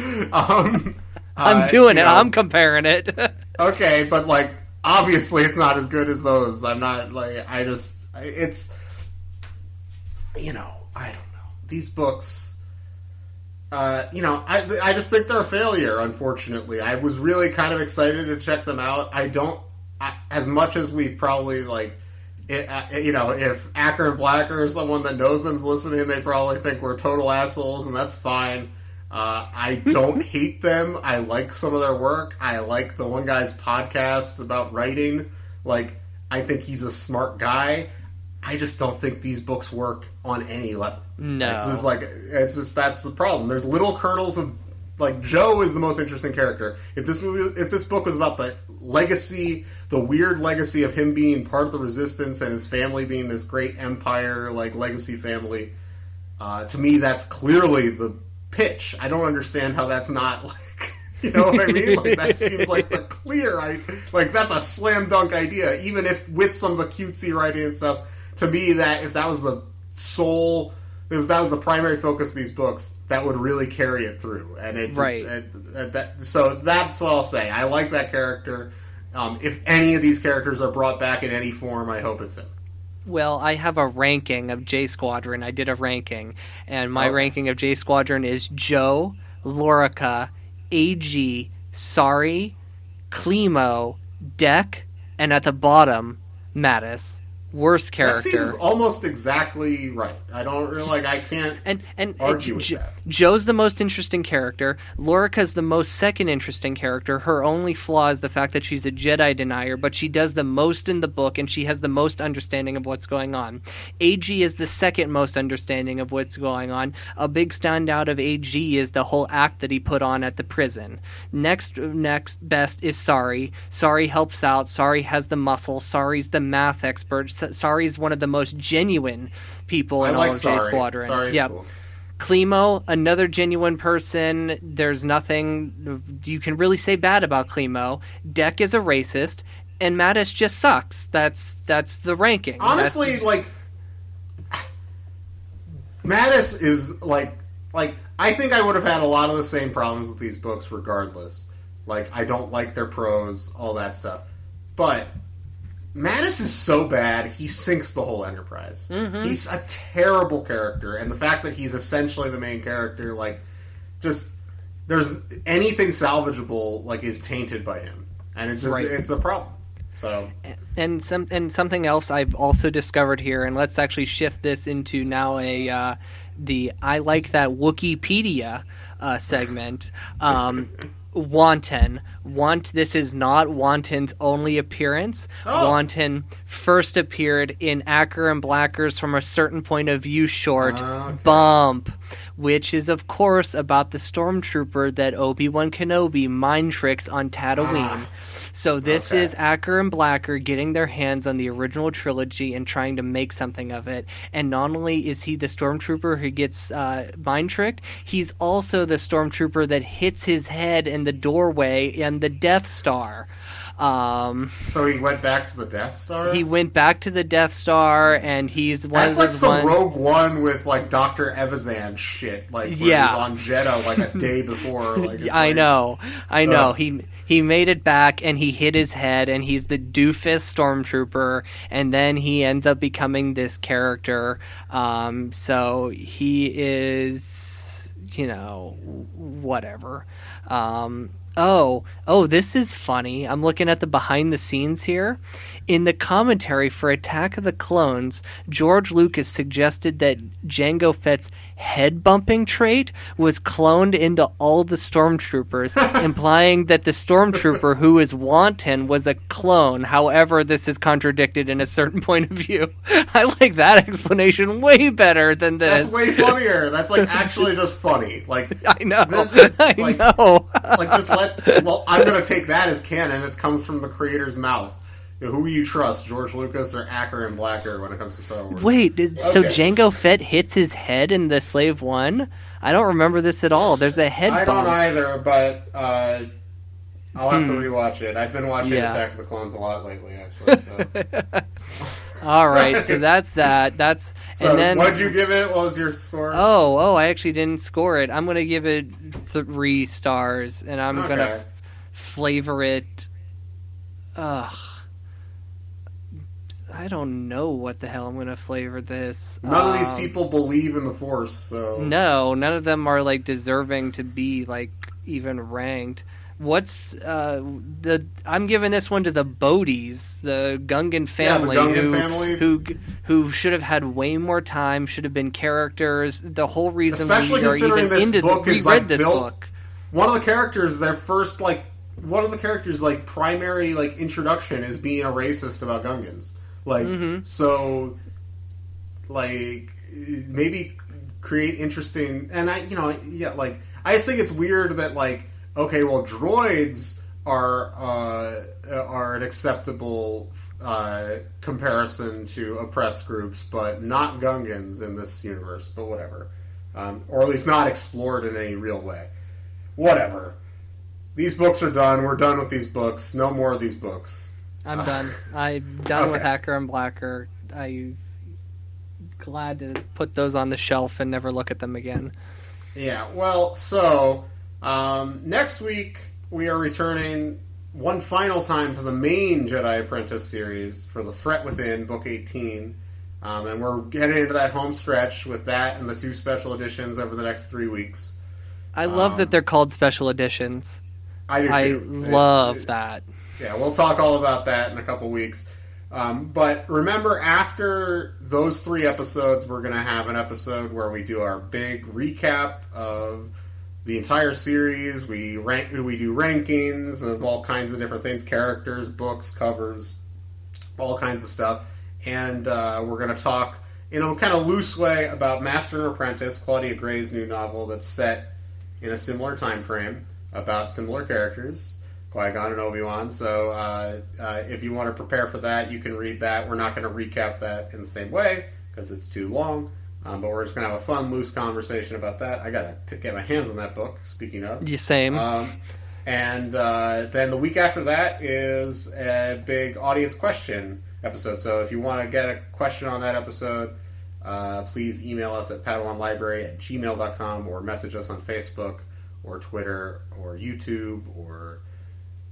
I'm doing you it. know, I'm comparing it. okay, but like obviously it's not as good as those. I'm not like it's. You know, I don't know. These books. I just think they're a failure, unfortunately. I was really kind of excited to check them out. As much as we've probably, if Acker and Blacker or someone that knows them's listening, they probably think we're total assholes, and that's fine. I don't hate them. I like some of their work. I like the one guy's podcast about writing. Like, I think he's a smart guy. I just don't think these books work on any level. No. It's just that's the problem. There's little kernels of like Joe is the most interesting character. If this book was about the legacy, the weird legacy of him being part of the Resistance and his family being this great empire like legacy family, to me that's clearly the pitch. I don't understand how that's not like you know what I mean? Like that seems like the clear that's a slam dunk idea, even if with some of the cutesy writing and stuff. To me, that if that was the primary focus of these books, that would really carry it through. And it just, so that's what I'll say. I like that character. If any of these characters are brought back in any form, I hope it's him. Well, I have a ranking of J Squadron. I did a ranking, and my ranking of J Squadron is Joe, Lorica, AG, Sari, Clemo, Deck, and at the bottom, Mattis. Worst character. That seems almost exactly right. I don't really I can't argue with that. Joe's the most interesting character. Lorica's the most second interesting character. Her only flaw is the fact that she's a Jedi denier, but she does the most in the book, and she has the most understanding of what's going on. AG is the second most understanding of what's going on. A big standout of AG is the whole act that he put on at the prison. Next best is Sari. Sari helps out. Sari has the muscle. Sari's the math expert. Sari's one of the most genuine people in all of J Squadron. Sari's cool. Clemo, another genuine person. There's nothing you can really say bad about Clemo. Deck is a racist, and Mattis just sucks. That's the ranking. Honestly, Mattis is like I think I would have had a lot of the same problems with these books regardless. Like I don't like their prose, all that stuff, but Mattis is so bad, he sinks the whole Enterprise. Mm-hmm. He's a terrible character, and the fact that he's essentially the main character, there's anything salvageable, is tainted by him, and it's just it's a problem. So, and something else I've also discovered here, and let's actually shift this into now the I like that Wikipedia segment. Wanton. This is not Wanton's only appearance. Oh. Wanton first appeared in Acker and Blacker's From a Certain Point of View short, Bump, which is, of course, about the stormtrooper that Obi-Wan Kenobi mind tricks on Tatooine. So this is Acker and Blacker getting their hands on the original trilogy and trying to make something of it. And not only is he the stormtrooper who gets mind tricked, he's also the stormtrooper that hits his head in the doorway in the Death Star. So he went back to the Death Star? He went back to the Death Star, and he's one of those some Rogue One with Dr. Evazan shit, where he was on Jeddah a day before. I know. He made it back, and he hit his head, and he's the doofus stormtrooper, and then he ends up becoming this character. So he is, whatever. This is funny. I'm looking at the behind the scenes here. In the commentary for Attack of the Clones, George Lucas suggested that Jango Fett's head bumping trait was cloned into all the stormtroopers, implying that the stormtrooper who is Wanton was a clone. However, this is contradicted in a certain point of view. I like that explanation way better than this. That's way funnier. That's actually just funny. I know. I know. I'm going to take that as canon. It comes from the creator's mouth. Who do you trust, George Lucas or Acker and Blacker when it comes to Star Wars? Wait, so Jango Fett hits his head in the Slave One? I don't remember this at all. There's a head I bump. don't either, but I'll have to rewatch it. I've been watching Attack of the Clones a lot lately, actually. So. All right, so that's that. So and then what'd you give it? What was your score? Oh, I actually didn't score it. I'm gonna give it 3 stars, and I'm gonna flavor it. Ugh. I don't know what the hell I'm gonna flavor this. None of these people believe in the Force, so no, none of them are like deserving to be like even ranked. What's I'm giving this one to the Bodies, the Gungan family, who should have had way more time, should have been characters. The whole reason especially we are considering even this into book we is read like this built, book. One of the characters, one of the characters' like primary like introduction is being a racist about Gungans. Like so, like maybe create interesting and I just think it's weird that like. Okay, well, droids are an acceptable comparison to oppressed groups, but not Gungans in this universe. But whatever, or at least not explored in any real way. Whatever. These books are done. We're done with these books. No more of these books. I'm done. I'm done with Acker and Blacker. I'm glad to put those on the shelf and never look at them again. Yeah. Well, so. Next week, we are returning one final time to the main Jedi Apprentice series for The Threat Within, Book 18. And we're getting into that home stretch with that and the 2 special editions over the next 3 weeks. I love that they're called special editions. I do too. I love that. Yeah, we'll talk all about that in a couple weeks. But remember, after those 3 episodes, we're going to have an episode where we do our big recap of the entire series. We do rankings of all kinds of different things, characters, books, covers, all kinds of stuff. And we're going to talk in a kind of loose way about Master and Apprentice, Claudia Gray's new novel that's set in a similar time frame about similar characters, Qui-Gon and Obi-Wan. So if you want to prepare for that, you can read that. We're not going to recap that in the same way because it's too long. But we're just going to have a fun, loose conversation about that. I got to get my hands on that book, speaking of. Yeah, same. And then the week after that is a big audience question episode. So if you want to get a question on that episode, please email us at padawanlibrary@gmail.com or message us on Facebook or Twitter or YouTube or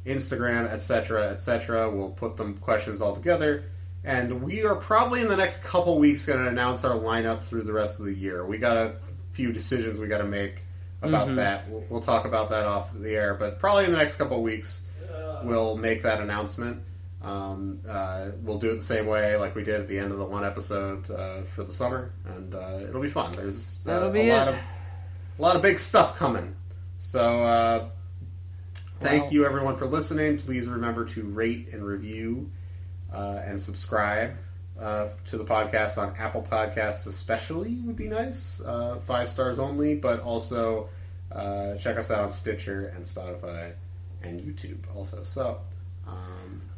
Instagram, etc., etc. We'll put them questions all together. And we are probably in the next couple weeks going to announce our lineup through the rest of the year. We got a few decisions we got to make about that. We'll talk about that off the air, but probably in the next couple weeks we'll make that announcement. We'll do it the same way like we did at the end of the one episode for the summer, and it'll be fun. There's a lot of big stuff coming. So thank you everyone for listening. Please remember to rate and review and subscribe to the podcast on Apple Podcasts especially would be nice. 5 stars only, but also check us out on Stitcher and Spotify and YouTube also. So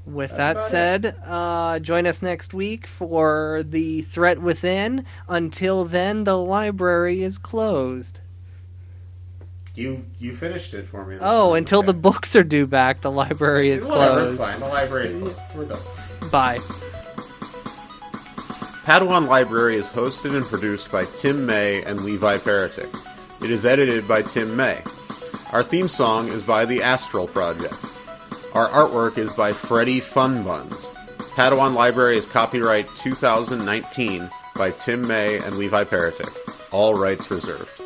with that said, join us next week for The Threat Within. Until then, the library is closed. You finished it for me. Until the books are due back, the library is closed. It's fine. The library is closed. We're done. Bye. Padawan Library is hosted and produced by Tim May and Levi Peretic. It is edited by Tim May. Our theme song is by the Astral Project. Our artwork is by Freddie Funbuns. Padawan Library is copyright 2019 by Tim May and Levi Peretic. All rights reserved.